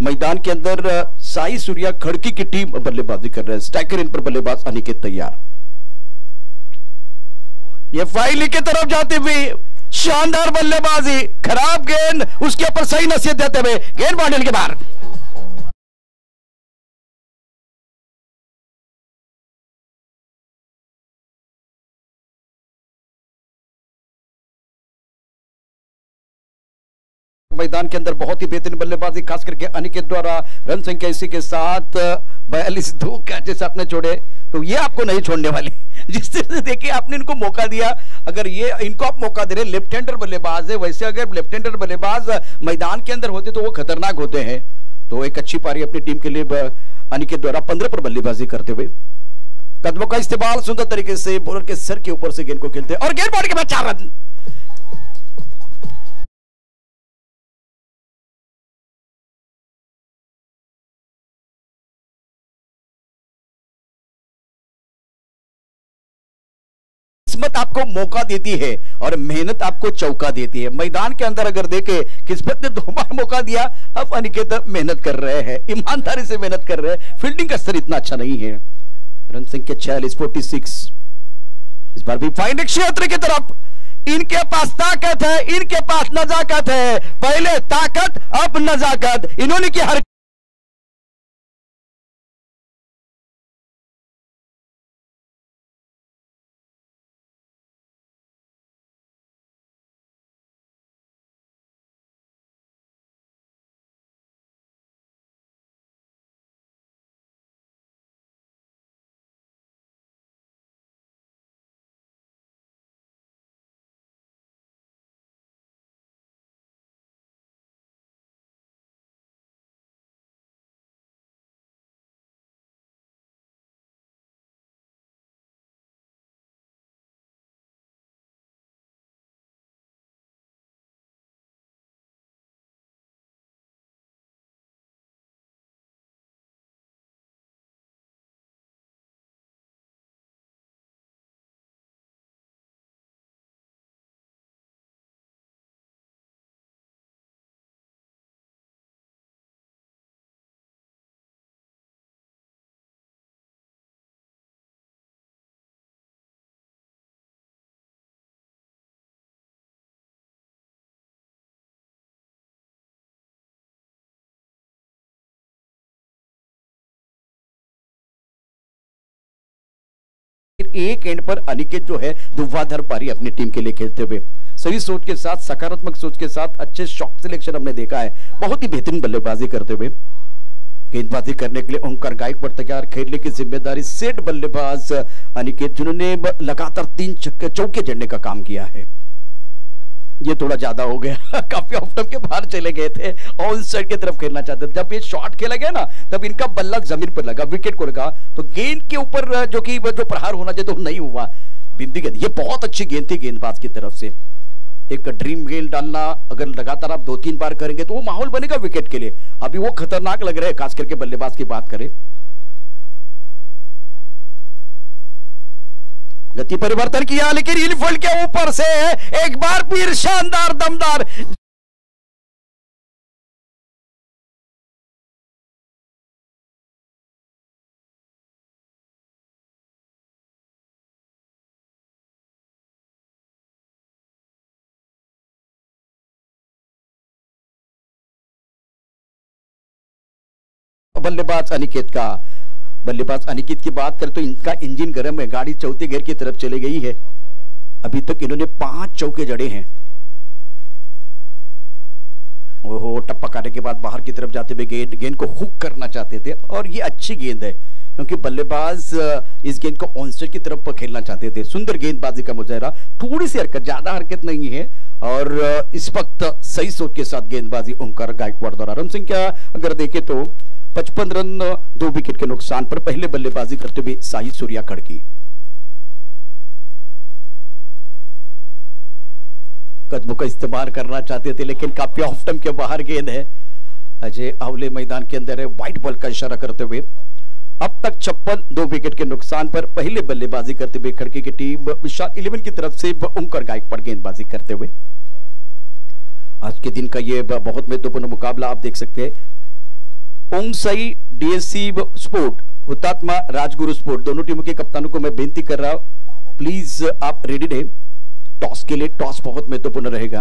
मैदान के अंदर साई सूर्या खड़की की टीम बल्लेबाजी कर रहे हैं। स्ट्राइकर इन पर बल्लेबाज अनिकेत तैयार, ये फाइली की तरफ जाती हुई शानदार बल्लेबाजी, खराब गेंद, उसके ऊपर सही नसीहत देते हुए गेंद बाउंड्री के बाहर। मैदान के अंदर बहुत ही बेहतरीन बल्लेबाजी, खास करके अनिकेत द्वारा। रन संख्या इसी के साथ 42 कैचेस आपने छोड़े, तो ये आपको नहीं छोड़ने वाले। जिस तरह से देखिए आपने इनको मौका दिया, अगर ये इनको आप मौका दे रहे, लेफ्ट हैंडर बल्लेबाज है, वैसे अगर लेफ्ट हैंडर बल्लेबाज मैदान के अंदर होते तो वो खतरनाक होते हैं। तो एक अच्छी पारी अपनी टीम के लिए अनिकेत द्वारा 15 पर बल्लेबाजी करते हुए। कदमों का इस्तेमाल सुंदर तरीके से बॉलर के सर के ऊपर से गेंद को खेलते और गेंद बॉडी के बाद 4 रन। किस्मत आपको मौका देती है और मेहनत आपको चौका देती है। मैदान के अंदर अगर देखे किस्मत ने 2 बार मौका दिया, अब अनिकेत मेहनत कर रहे हैं, ईमानदारी से मेहनत कर रहे हैं। फील्डिंग का स्तर इतना अच्छा नहीं है। रन संख्या 46। इस बार भी फाइनल क्षेत्र की तरफ, इनके पास ताकत है, इनके पास नजाकत है। पहले ताकत, अब नजाकत, इन्होंने की हर एक एंड पर अनिकेत जो है धुआंधार पारी अपनी टीम के लिए खेलते हुए सही सोच के साथ, सकारात्मक सोच के साथ, अच्छे शॉट सिलेक्शन हमने देखा है, बहुत ही बेहतरीन बल्लेबाजी करते हुए। गेंदबाजी करने के लिए ओंकार गायकवाड़ तैयार, खेलने की जिम्मेदारी सेट बल्लेबाज अनिकेत, जिन्होंने लगातार 3 चौके जड़ने का काम किया है। ये थोड़ा ज्यादा हो गया, काफी ऑफ स्टंप के बाहर चले गए थे, ऑन साइड की तरफ खेलना चाहते थे। जब ये शॉट खेला गया ना, तब इनका बल्ला जमीन पर लगा, विकेट को लगा, तो गेंद के ऊपर जो प्रहार होना चाहिए तो नहीं हुआ। बिंदी गेंद, ये बहुत अच्छी गेंद थी गेंदबाज की तरफ से। एक ड्रीम गेंद डालना अगर लगातार आप 2-3 बार करेंगे तो वो माहौल बनेगा विकेट के लिए। अभी वो खतरनाक लग रहे हैं, खास करके बल्लेबाज की बात करें। गति परिवर्तन किया, लेकिन इनफील्ड के ऊपर से एक बार फिर शानदार दमदार बल्लेबाज अनिकेत का। बल्लेबाज अनिकेत की बात करें तो इनका इंजन गर्म है, गाड़ी चौथे गियर की तरफ चली गई है। अभी तक इन्होंने 5 चौके जड़े हैं। ओहो, टप्पा काटने के बाद बाहर की तरफ जाते हुए गेंद को हुक करना चाहते थे और ये अच्छी गेंद है क्योंकि बल्लेबाज इस गेंद को ऑनस्टेज की तरफ खेलना चाहते थे। सुंदर गेंदबाजी का मुजाहरा, थोड़ी सी हरकत, ज्यादा हरकत नहीं है और इस वक्त सही सोच के साथ गेंदबाजी ओंकार गायकवाड़ द्वारा। रन संख्या अगर देखें तो 55 रन 2 विकेट के नुकसान पर पहले बल्लेबाजी करते हुए साई सूर्या खड़की। कदमों का इस्तेमाल करना चाहते थे लेकिन काफी ऑफ टाइम के बाहर गेंद है। अजय आवले मैदान के अंदर है, व्हाइट बॉल का इशारा करते हुए। अब तक 56 2 विकेट के नुकसान पर पहले बल्लेबाजी करते हुए खड़की की टीम विशाल 11 की तरफ से ओंकार गायकवाड़ गेंदबाजी करते हुए। आज के दिन का ये बहुत महत्वपूर्ण मुकाबला आप देख सकते हैं। ओमसाई डीएससी स्पोर्ट, हुतात्मा राजगुरु स्पोर्ट, दोनों टीमों के कप्तानों को मैं बेनती कर रहा हूं, प्लीज आप रेडी रहे टॉस के लिए। टॉस बहुत महत्वपूर्ण रहेगा।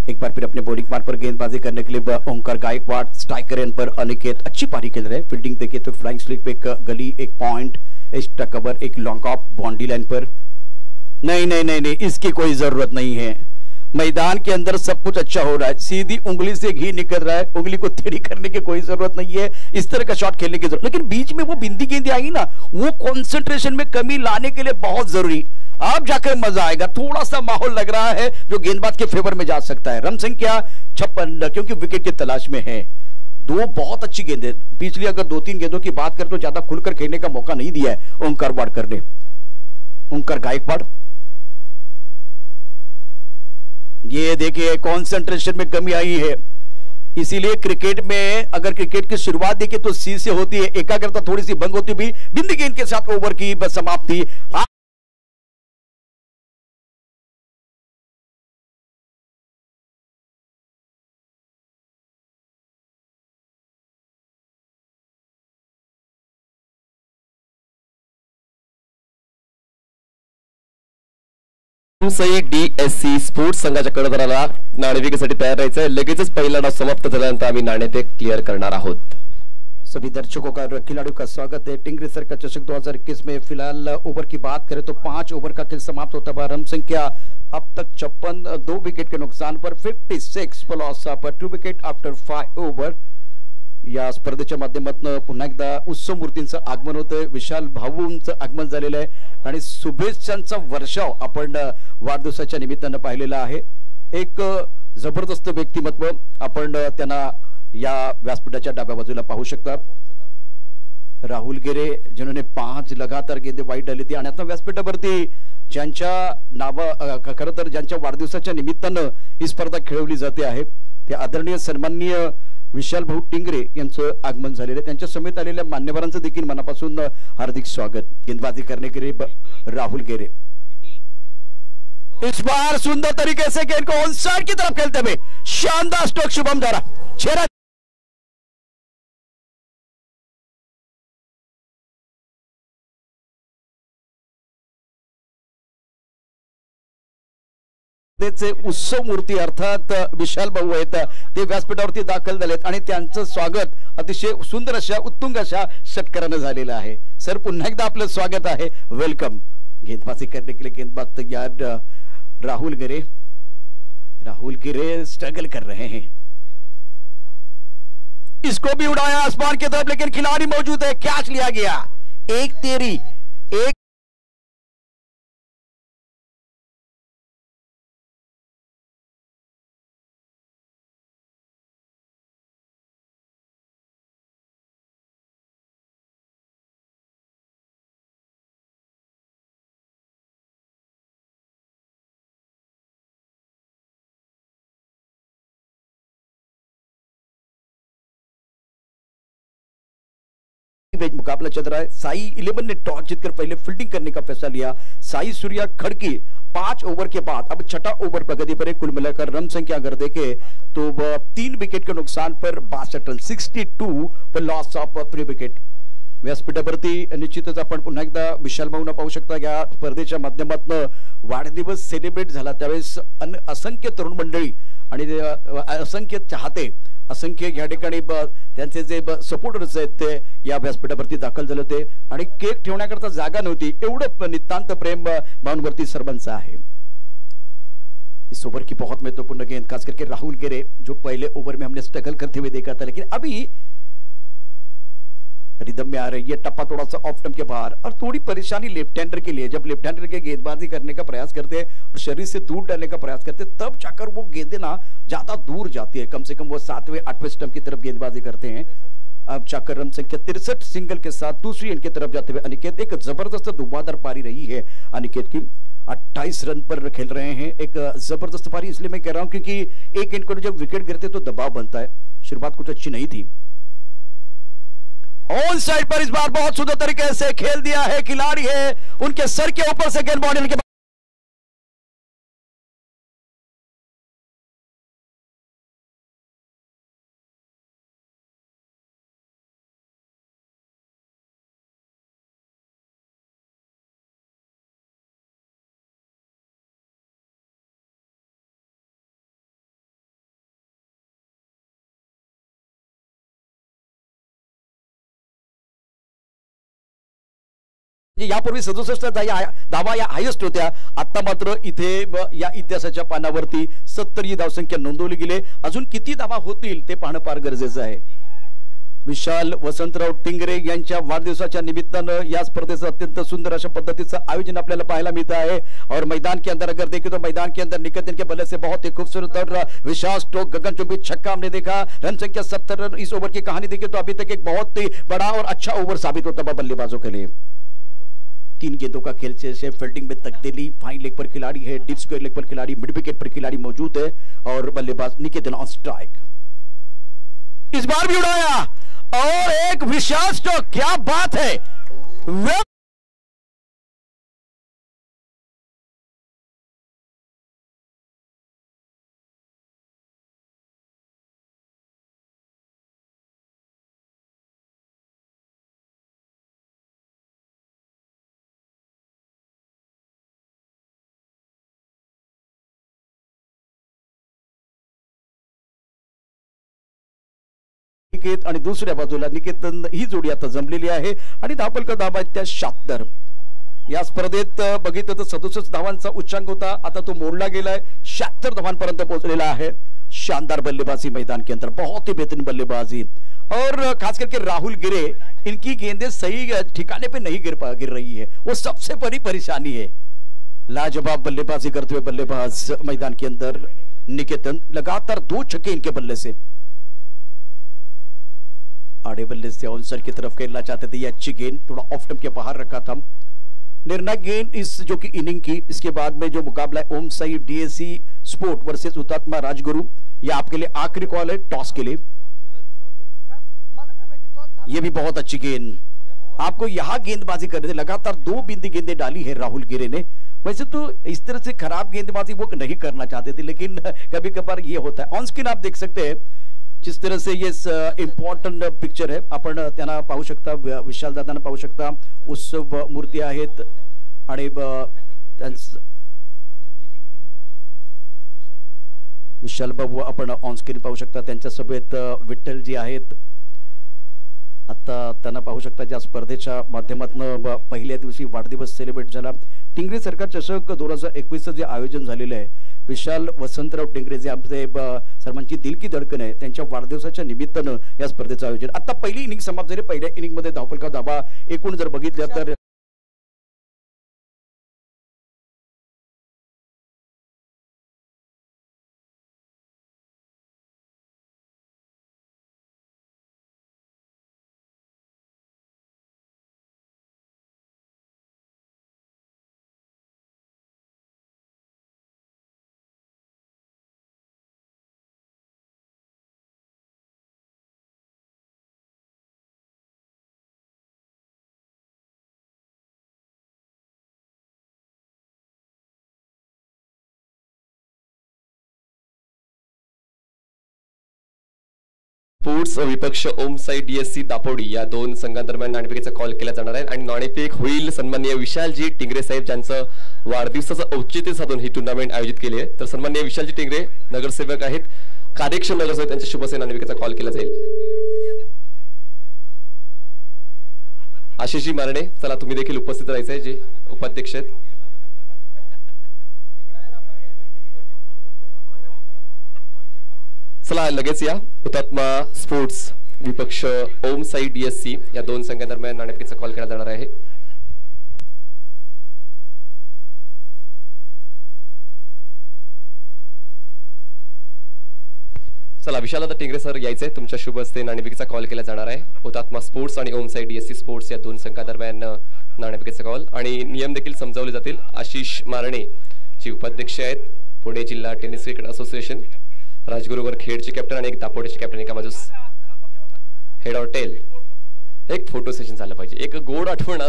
एक बार फिर अपने बॉलिंग मार्ग पर गेंदबाजी करने के लिए ओंकार गायकवाड़, स्ट्राइकर एंड पर अनिकेत अच्छी पारी खेल रहे हैं। फील्डिंग देखे तो फ्लाइंग स्लिप एक गली, एक पॉइंट, एक्स्ट्रा कवर, एक लॉन्ग ऑफ बाउंड्री लाइन पर। नहीं नहीं नहीं नहीं, इसकी कोई जरूरत नहीं है। मैदान के अंदर सब कुछ अच्छा हो रहा है, सीधी उंगली से घी निकल रहा है, उंगली को टेढ़ी करने की कोई जरूरत नहीं है। इस तरह का शॉट खेलने की जरूरत, लेकिन बीच में वो बिंदी गेंदें आई ना, वो कंसंट्रेशन में कमी लाने के लिए बहुत जरूरी। आप जाकर मजा आएगा। थोड़ा सा माहौल लग रहा है जो गेंदबाज के फेवर में जा सकता है। रन संख्या 56 क्योंकि विकेट की तलाश में है। 2 बहुत अच्छी गेंदें, पिछली अगर 2-3 गेंदों की बात करें तो ज्यादा खुलकर खेलने का मौका नहीं दिया है ओंकार वाडकर ने। ओंकार गायकवाड़, ये देखिए कंसंट्रेशन में कमी आई है। इसीलिए क्रिकेट में अगर क्रिकेट की शुरुआत देखिए तो सी से होती है, एकाग्रता थोड़ी सी भंग होती भी। बिंदी गेंद के साथ ओवर की बस समाप्ति। ओमसाई डीएससी स्पोर्ट्स संघाच्या कर्णधाराला नाणेफेकीसाठी तयार राहायचं आहे। लगेचच पहिला डाव समाप्त झाल्यानंतर आम्ही नाणेफेक क्लिअर करणार आहोत। सभी दर्शकों का और खिलाड़ियों का स्वागत है। टिंगरी सर का चषक 2021 में फिलहाल ओवर की बात करें तो 5 ओवर का खेल समाप्त होता है। रन संख्या अब तक 56 2 विकेट के नुकसान पर 56 लॉस पर 2 विकेट आफ्टर 5 ओवर। या स्पर्धेच्या माध्यमातून पुन्हा एकदा उत्सव मूर्तींचं आगमन होतंय, विशाल भाऊंचं आगमन झालेलं आहे आणि शुभेच्छांचा वर्षाव आपण वाढदिवसाच्या निमित्तानं पाहिलेला आहे। एक जबरदस्त व्यक्तिमत्व आपण त्यांना या व्यासपीठाच्या डाव्या बाजूला पाहू शकता। राहुल गेरे जिन्होंने 5 लगातार गेंदे वाईट डाली थी आणि आता व्यासपीठावरती ज्यांच्या नाव खरं तर ज्यांच्या वाढदिवसाच्या निमित्तानं ही स्पर्धा खेळवली जाते आहे ते आदरणीय सन्माननीय विशाल भाऊ टिंगरे यांचं आगमन झालेलं आहे। त्यांच्या समेत आलेल्या मान्यवरांचं देखील मनापासून हार्दिक स्वागत। गेंदबाजी करने के लिए राहुल गेरे इस बार सुंदर तरीके से गेंद को ऑन साइड की तरफ खेलते हुए शानदार स्ट्रोक शुभम द्वारा। छेड़ा उत्सव मूर्ती अर्थात विशाल भाऊ आहेत ते व्यासपीठावरती दाखल झालेत आणि त्यांचं स्वागत अतिशय सुंदर अशा उत्तुंग अशा षटकाराने झालेलं आहे। सर पुन्हा एकदा आपलं स्वागत आहे, वेलकम। गेंदबाजी करने के लिए गेंदबाज तैयार राहुल गिरे स्ट्रगल कर रहे हैं, इसको भी उड़ाया आसमान की तरफ लेकिन खिलाड़ी मौजूद है, कैच लिया गया। एक तेरी एक मुकाबला चल रहा है। साई 11 ने टॉस जीतकर पहले फील्डिंग करने का फैसला लिया। साई सूर्या खड़की 5 ओवर के बाद अब 6ठा ओवर प्रगति पर है। कुल मिलाकर रन संख्या अगर देखें तो 3 विकेट के नुकसान पर 62 रन 62 पर लॉस ऑफ 3 विकेट। व्यासपीठावरती निश्चितच आपण पुन्हा एकदा विशाल भाऊंना पाहू शकता। या स्पर्धेच्या माध्यमातून वाढदिवस सेलिब्रेट झाला त्यावेळेस असंख्य तरुण मंडळी आणि असंख्य चाहते असंख्य या ठिकाणी त्यांचे जे सपोर्टर्स आहेत ते या व्यासपीठावरती दाखल झाले होते आणि केक ठेवण्याकरता जागा नव्हती, एवढं नितांत प्रेम भावनावरती सर्वांचं आहे। इस ओवर की बहुत महत्वपूर्ण गेंद, खास करके राहुल गिरे जो पहले ओवर में हमने स्ट्रगल करते हुए देखा था, लेकिन अभी रिदम में आ रही है। टप्पा थोड़ा सा ऑफ स्टंप के बाहर और थोड़ी परेशानी लेफ्ट हैंडर के लिए, जब लेफ्ट हैंडर के गेंदबाजी करने का प्रयास करते हैं और शरीर से दूर डालने का प्रयास करते हैं, तब जाकर वो गेंदें ना ज्यादा दूर जाती है। कम से कम वो 7वें 8वें स्टंप की तरफ गेंदबाजी करते हैं। अब जाकर रन संख्या 63 सिंगल के साथ दूसरी एंड की तरफ जाते हुए अनिकेत, एक जबरदस्त धुआंधार पारी रही है अनिकेत की। 28 रन पर खेल रहे हैं, एक जबरदस्त पारी इसलिए मैं कह रहा हूं क्योंकि एक एंड को जब विकेट गिरते तो दबाव बनता है। शुरुआत कुछ अच्छी नहीं थी। ऑन साइड पर इस बार बहुत सुंदर तरीके से खेल दिया है, खिलाड़ी है उनके सर के ऊपर से गेंद बाउंड्री के यापूर्वी 67 धावा या हायेस्ट होत्या। आता मात्र इथे या इतिहासाच्या पानावरती 70 ही धावसंख्या नोंदवली गेली। अजून किती धावा होतील ते पाहणं फार गरजेचं आहे। विशाल वसंतराव टिंगरे यांच्या वाढदिवसाच्या निमित्तानं या स्पर्धेचं अत्यंत सुंदर अशा पद्धतीचं आयोजन आपल्याला पाहायला मिळतं आहे। और मैदान के अंदर अगर देखें तो मैदान के अंदर निकट के बल्ले से बहुत ही खूबसूरत और विशाल स्ट्रोक गगनचुंबी छक्का हमने देखा। रन संख्या 70 रन। इस ओवर की कहानी देखें तो अभी तक एक बहुत ही बड़ा और अच्छा ओवर साबित होता है बल्लेबाजों के लिए। 3 गेंदों का खेल से फील्डिंग में तकदीली, फाइन लेग पर खिलाड़ी है, डीप स्क्वायर लेग पर खिलाड़ी, मिड विकेट पर खिलाड़ी मौजूद है और बल्लेबाज निकेतन ऑन स्ट्राइक। इस बार भी उड़ाया और एक विशाल स्ट्रोक, क्या बात है। निकेत आणि दुसऱ्या बाजूला निकेतन ही जोडी आता जमलेली आहे आणि धावफलक धावा आहेत त्या 76। या स्पर्धेत बघितलं तर 67 धावांचा उच्चांक होता, आता तो मोडला गेलाय, 76 धावांपर्यंत पोहोचलेला आहे। शानदार बल्लेबाजी मैदान के अंदर, बहुत ही बेहतरीन बल्लेबाजी और खास करके राहुल गिरे, इनकी गेंदें सही ठिकाने पे नहीं गिर रही है, वो सबसे बड़ी परेशानी है। लाजवाब बल्लेबाजी करते हुए बल्लेबाज मैदान के अंदर निकेतन, लगातार 2 छक्के इनके बल्ले से। आड़े बल्ले से ऑनसर की तरफ खेलना चाहते थे, ये अच्छी गेंद थोड़ा ऑफ स्टंप के बाहर रखा था। निर्णायक गेंद इस जो कि इनिंग की, इसके बाद में जो मुकाबला है ओम साई डीएससी स्पोर्ट वर्सेस हुतात्मा राजगुरु, ये आपके लिए आखिरी कॉल है टॉस के लिए। ये भी बहुत अच्छी गेंद, आपको यहां गेंदबाजी करनी थी, लगातार 2 बिंदी गेंदें डाली है राहुल गिरे ने। वैसे तो इस तरह से खराब गेंदबाजी वो नहीं करना चाहते थे, लेकिन कभी कभार ये होता है। ऑन स्क्रीन आप देख सकते हैं जिस तरह से ये इम्पॉर्टंट पिक्चर है, आपण त्यांना पाहू शकता, विशाल दादांना पाहू शकता, उत्सव मूर्ती आहेत आणि विशाल बाबू आपण ऑन स्क्रीन पाहू शकता, त्यांच्या सोबत विठ्ठल जी आहेत। आता त्यांना पाहू शकता ज्या स्पर्धेच्या माध्यमातून पहिल्या दिवशी वाढदिवस सेलिब्रेट झाला। टिंगरे सरकार चषक 2021 जे आयोजन झालेले आहे, विशाल वसंतराव टिंगरे जे आमचे सर्वांची दिल की धडकन आहे, त्यांच्या वाढदिवसाच्या निमित्तानं या स्पर्धेचं आयोजन। आता पहिली इनिंग समाप्त झाली, पहिल्या इनिंग मध्ये धावफलक धावा एकूण जर बघितलं तर स्पोर्ट्स विपक्ष ओम साई डीएससी दापोडी या 2 संघांदरम्यान नाणेफेकीचा कॉल केला जाणार आहे आणि नाणेफेक होईल सन्माननीय विशालजी टिंगरे साहेब ज्यांचं वाढदिवसाचं औचित्य साधून ही टूर्नामेंट आयोजित केली आहे। तर सन्माननीय विशालजी टिंगरे नगरसेवक आहेत, कार्यक्षम नगरसेवक त्यांच्या शुभसेना नाणेफेकीचा कॉल केला जाईल. आशिषजी मारणे, चला तुम्ही देखील उपस्थित राहायचंय, जे उपाध्यक्ष आहेत. चला लगेच या. हुतात्मा स्पोर्ट्स विपक्ष ओम साई DSC या दोन संघांदरम्यान नाणेफेकीचा कॉल केला जाणार आहे. चला विशालदादा टिंगरे सर यायचे, तुमच्या शुभ हस्ते नाणेफेकीचा कॉल केला जाणार आहे. हुतात्मा स्पोर्ट्स आणि ओम साई DSC स्पोर्ट्स या दोन संघांदरम्यान नाणेफेकीचा कॉल आणि नियम देखील समजावले जातील. आशिष मारणे जे उपाध्यक्ष आहेत पुणे जिल्हा टेनिस क्रिकेट असोसिएशन, राजगुरुवर खेडचे कॅप्टन आणि एक दापोडेचे कॅप्टन एका बाजूस, हेड ऑर टेल. एक फोटो सेशन झालं पाहिजे, एक गोड आठवण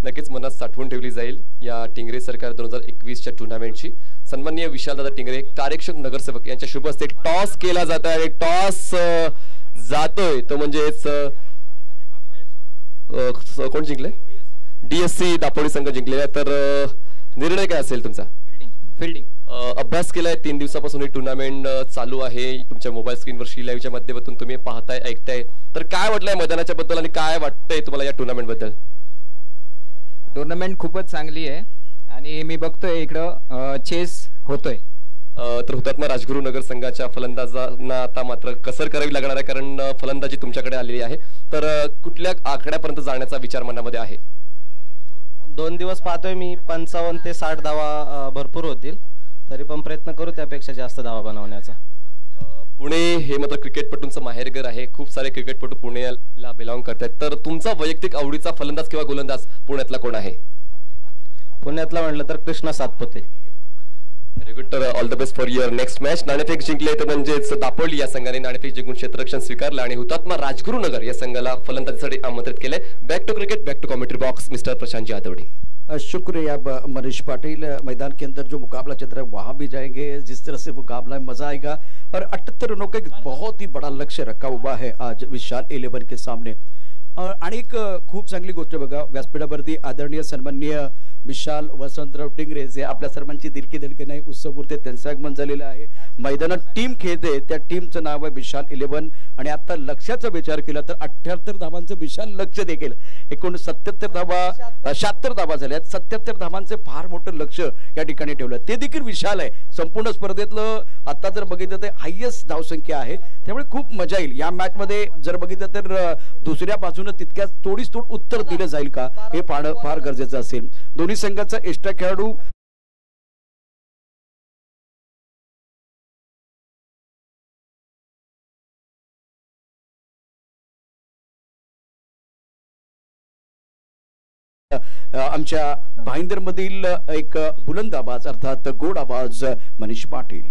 नक्कीच मनात साठवून ठेवली जाईल या टिंगरे सरकार 2021च्या टुर्नामेंटची. सन्माननीय विशालदादा टिंगरे कार्यक्षम नगरसेवक यांच्या शुभ हस्ते टॉस केला जात आहे आणि टॉस जातोय तो म्हणजेच कोण जिंकले? DSC दापोडी संघ जिंकलेला आहे. तर निर्णय काय असेल तुमचा? फिल्डिंग अभ्यास केलाय, 3 दिवसापासून ही टुर्नामेंट चालू आहे. तुमच्या मोबाईल स्क्रीनवर शी लाईव्हच्या माध्यमातून तुम्ही पाहताय ऐकताय, तर काय वाटलंय मैदानाच्या बद्दल आणि काय वाटतंय तुम्हाला या टुर्नामेंट बद्दल? टुर्नामेंट खूपच चांगली आहे आणि मी बघतोय इकडं चेस होतोय. तर हुतात्मा राजगुरू नगर संघाच्या फलंदाजांना आता मात्र कसर करावी लागणार आहे, कारण फलंदाजी तुमच्याकडे आलेली आहे. तर कुठल्या आकड्यापर्यंत जाण्याचा विचार मनामध्ये आहे? 2 दिवस पाहतोय मी 55 ते 60 धावा भरपूर होतील, तरी पण प्रयत्न करू त्यापेक्षा जास्त धावा बनवण्याचा. पुणे हे मात्र क्रिकेटपटूंचं माहेरघर आहे, खूप सारे क्रिकेटपटू पुण्याला बिलॉंग करतात. तर तुमचा वैयक्तिक आवडीचा फलंदाज किंवा गोलंदाज पुण्यातला कोण आहे? पुण्यातला म्हटलं तर कृष्णा सातपुते. Very good. तर all the best for your next match. नाणेफेक जिंकले तर म्हणजेच दापोली या संघाने नाणेफेक जिंकून क्षेत्ररक्षण स्वीकारलं आणि हुतात्मा राजगुरू नगर या संघाला फलंदाजीसाठी आमंत्रित केले. Back to cricket, back to commentary box, mister Prashant Yadavdi. शुक्रिया मनीष पाटिल. मैदान के अंदर जो मुकाबला चल रहा है वहां भी जाएंगे, जिस तरह से मुकाबला है मजा आएगा. और 78 रनों का एक बहुत ही बड़ा लक्ष्य रखा हुआ है आज विशाल 11 के सामने. आणि एक खूप चांगली गोष्ट बघा, व्यासपीठावरती आदरणीय सन्माननीय विशाल वसंतराव टिंगरे जे आपल्या सर्वांची दिलकी धडकन आहे, उत्सवमूर्ती त्यांचं आगमन झालेलं आहे. मैदानात टीम खेळते, त्या टीमचं नाव आहे विशाल 11 आणि आता लक्ष्याचा विचार केला तर 78 धावांचं विशाल लक्ष्य देखील. एकूण 77 धावा 76 धावा झाल्यात. 77 धावांचे फार मोठं लक्ष या ठिकाणी ठेवलं, ते देखील विशाल आहे. संपूर्ण स्पर्धेतलं आता जर बघितलं तर हायेस्ट धावसंख्या आहे, त्यामुळे खूप मजा येईल या मॅच मध्ये. जर बघितलं तर दुसऱ्या बाजूने तितक्याच थोडीच उत्तर दिलं जाईल का हे पाहणं फार गरजेचं असेल. दोन्ही संघाचा एक्स्ट्रा खेळाडू आमच्या भाईंदर मधील एक बुलंद आवाज अर्थात गोड आवाज मनीष पाटील.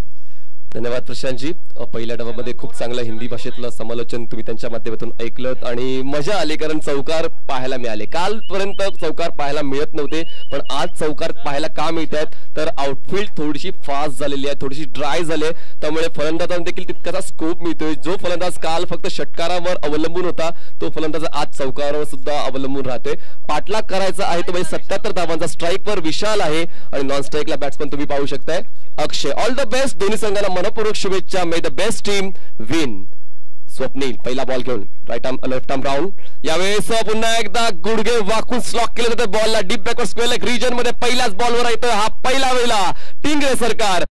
धन्यवाद प्रशांतजी. पहिल्या डबामध्ये खूप चांगलं हिंदी भाषेतलं समालोचन तुम्ही त्यांच्या माध्यमातून ऐकलं आणि मजा आली, कारण चौकार पाहायला मिळाले. कालपर्यंत चौकार पाहायला मिळत नव्हते, पण आज चौकार पाहायला का मिळत आहेत तर आउटफील्ड थोडीशी फास्ट झालेली आहे, थोडीशी ड्राय झाली आहे, त्यामुळे फलंदाजांना देखील तितकासा स्कोप मिळतोय. जो फलंदाज काल फक्त षटकारावर अवलंबून होता तो फलंदाज आज चौकारावर सुद्धा अवलंबून राहतोय. पाठलाग करायचा आहे तो म्हणजे 77 धावांचा. स्ट्राईकवर विशाल आहे आणि नॉन स्ट्राईकला बॅट्समन तुम्ही पाहू शकताय अक्षय. ऑल द बेस्ट दोन्ही संघाला मनपूर्वक शुभेच्छा. May the best team win. Swapnil पहिला बॉल घेऊन right arm left arm round. यावेळेस पुन्हा एकदा गुडघे वाकून स्लॉक केले जाते बॉलला deep backward square leg region मध्ये. पहिल्याच बॉलवर येतोय हा पहिला वेळेला टिंगरे सरकार.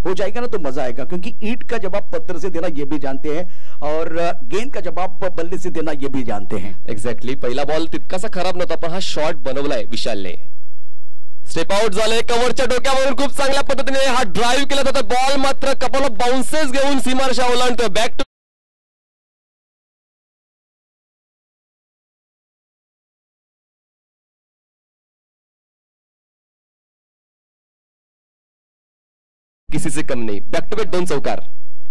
हो जाएगा ना तो मजा आएगा, क्योंकि ईंट का जवाब पत्थर से देना ये भी जानते हैं और गेंद का जवाब बल्ले से देना ये भी जानते हैं. एक्झॅक्टली. पहिला बॉल तितकासा खराब नव्हता, पण हा शॉट बनवलाय विशालने. स्टेप आउट झाले कव्हरच्या डोक्यावरून खूप चांगल्या पद्धतीने हा ड्राईव्ह केला जातो. बॉल मात्र कपल ऑफ बाउन्सेस घेऊन सीमारेषा ओलांडतोय. बॅक टू किसी से कम नहीं. बॅक टू बॅक 2 चौकार.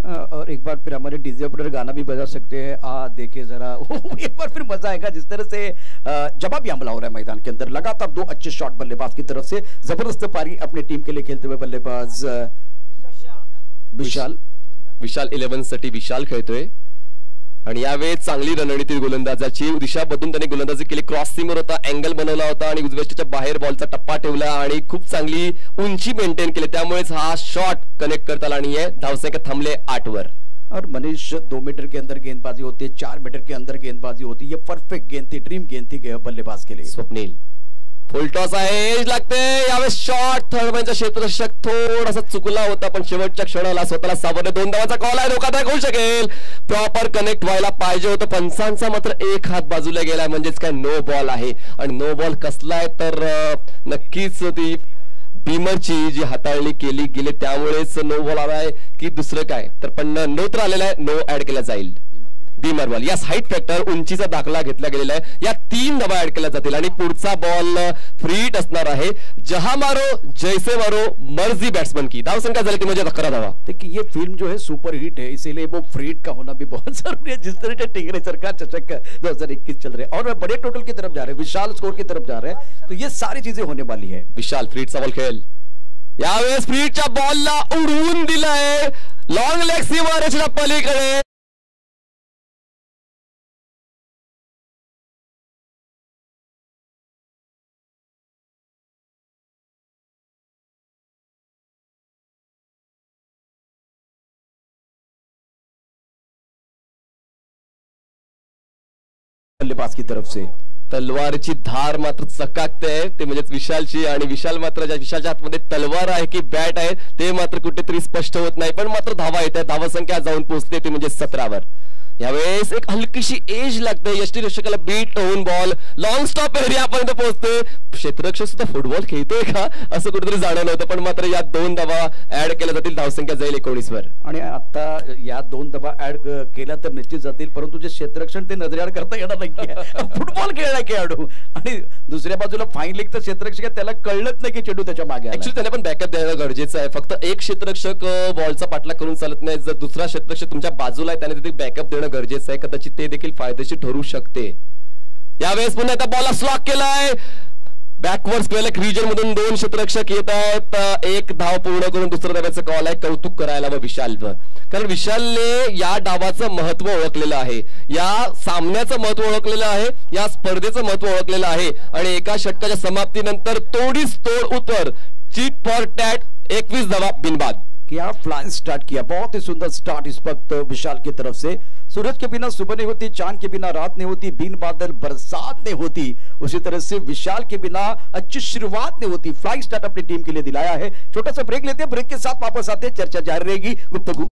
और एक बार फिर हमारे डीजे ऑपरेटर गाना भी बजा सकते हैं, देखे जरा एक बार फिर मजा आएगा जिस तरह से जवाबी हमला हो रहा है मैदान के अंदर। लगातार 2 अच्छे शॉट बल्लेबाज की तरफ से, जबरदस्त पारी अपनी टीम के लिए खेलते हुए बल्लेबाज विशाल। विशाल 11 साठी विशाल खेळतोय आणि यावेळेस चांगली रणनीती गोलंदाजाची दिशा बदलून त्याने गोलंदाजी केली। क्रॉस सीमवर होता, अँगल बनवला होता आणि उजव्याच्या बाहेर बॉलचा टप्पा ठेवला आणि खूप चांगली उंची मेंटेन केली, त्यामुळेच हा शॉट कनेक्ट करता आला नाहीये। धावसंख्या थांबले 8 वर। और मनीष 2 मीटर के अंदर गेंदबाजी होती है, 4 मीटर के अंदर गेंदबाजी होती है, ये परफेक्ट गेंद थी, ड्रीम गेंद थी बल्लेबाज के लिए। स्वप्नील फुल टॉस आहे, एज लागते यावेळेस शॉट, थर्डमॅनचा क्षेत्ररक्षक थोडासा चुकला होता पण शेवटच्या क्षणाला स्वतःला सावरले। 2 धावांचा कॉल आहे, धोकादायक होऊ शकेल, प्रॉपर कनेक्ट व्हायला पाहिजे होतं, पंचांचा मात्र एक हात बाजूला गेलाय, म्हणजेच काय नो बॉल आहे। आणि नो बॉल कसलाय तर नक्कीच ती बीमरची जी हाताळणी केली गेली त्यामुळेच नो बॉल आलाय की दुसरं काय, तर पण नो तर आलेला आहे, नो ऍड केला जाईल। बीमर बॉल या हाईट फॅक्टर उंचीचा दाखला घेतला गेलेला आहे, या 3 धावा ऍड केल्या जातील आणि पुढचा बॉल फ्री हिट असणार आहे। जहां मारो जैसे मारो मर्जी बैट्समैन की। धाव संख्या झाली ती म्हणजे 11 धावा। देखिए ये फिल्म जो है सुपर हिट है, इसीलिए वो फ्री हिट का होना भी बहुत जरूरी है। जिस तरह से टिंगरे सरकार चचक 2021 चल रहे हैं और बड़े टोटल की तरफ जा रहे हैं, विशाल स्कोर की तरफ जा रहे हैं, तो ये सारी चीजें होने वाली है। विशाल फ्री हिटचा बॉल खेळ, यावेळेस फ्री हिटच्या बॉलला उडवून दिलाय लॉंग लेग सीमारेषेच्या पलीकडे। बल्लेबाज की तरफ से तलवारची धार मात्र चकाकते ते म्हणजेच विशालची, आणि विशाल मात्र विशालच्या हातमध्ये तलवार आहे की बॅट आहे ते मात्र कुठेतरी स्पष्ट होत नाही, पण मात्र धावा येते, धावा संख्या जाऊन पोहोचते ते म्हणजे 17 वर। यावेळेस एक हलकीशी एज लागते, यष्टिरक्षकाला बीट होऊन बॉल लॉंग स्टॉप एरियापर्यंत पोहोचते। क्षेत्ररक्षक सुद्धा फुटबॉल खेळतोय का असं कुठेतरी जाणवलं होतं, पण मात्र या 2 धावा ऍड केल्या जातील, धावसंख्या जाईल 19 वर। आणि आता या 2 धावा ऍड केल्या तर निश्चित जातील, परंतु जे क्षेत्ररक्षण ते नजरेआड करता येणार नाहीये। फुटबॉल खेळला खेळाडू आणि दुसऱ्या बाजूला फाईन लेग तर क्षेत्ररक्षक त्याला कळलंच नाही की चेंडू त्याच्या मागे आला। ऍक्च्युअली त्याला पण बॅकअप देणं गरजेचं आहे, फक्त एक क्षेत्ररक्षक बॉलचा पाठलाग करून चालत नाही, जर दुसरा क्षेत्ररक्षक तुमच्या बाजूला आहे त्याने तिथे बॅकअप देणं गरजेचं आहे, कदाचित ते देखील फायदेशीर ठरू शकते। यावेळेस पुन्हा त्या बॉलला स्लॉक केलाय, बॅकवर्ड स्क्वेअर रिजन मधून 2 क्षेत्ररक्षक येत आहेत, 1 धाव पूर्ण करून दुसऱ्या धाव्याचं कॉल आहे, कौतुक करायला व विशालचं, कारण विशालने या डावाचं महत्व ओळखलेलं आहे, या सामन्याचं महत्व ओळखलेलं आहे, या स्पर्धेचं महत्व ओळखलेलं आहे आणि एका षटकाच्या समाप्तीनंतर तोडीस तोड उत्तर, चीट फॉर टॅट, 21 धावा बिनबाद। क्या फ्लाइंग स्टार्ट किया, बहुत ही सुंदर स्टार्ट इस वक्त विशाल की तरफ से। सूरज के बिना सुबह नहीं होती, चांद के बिना रात नहीं होती, बिन बादल बरसात नहीं होती, उसी तरह से विशाल के बिना अच्छी शुरुआत नहीं होती। फ्लाइंग स्टार्ट अपनी टीम के लिए दिलाया है। छोटा सा ब्रेक लेते हैं, ब्रेक के साथ वापस आते हैं, चर्चा जारी रहेगी, गुफ्तगू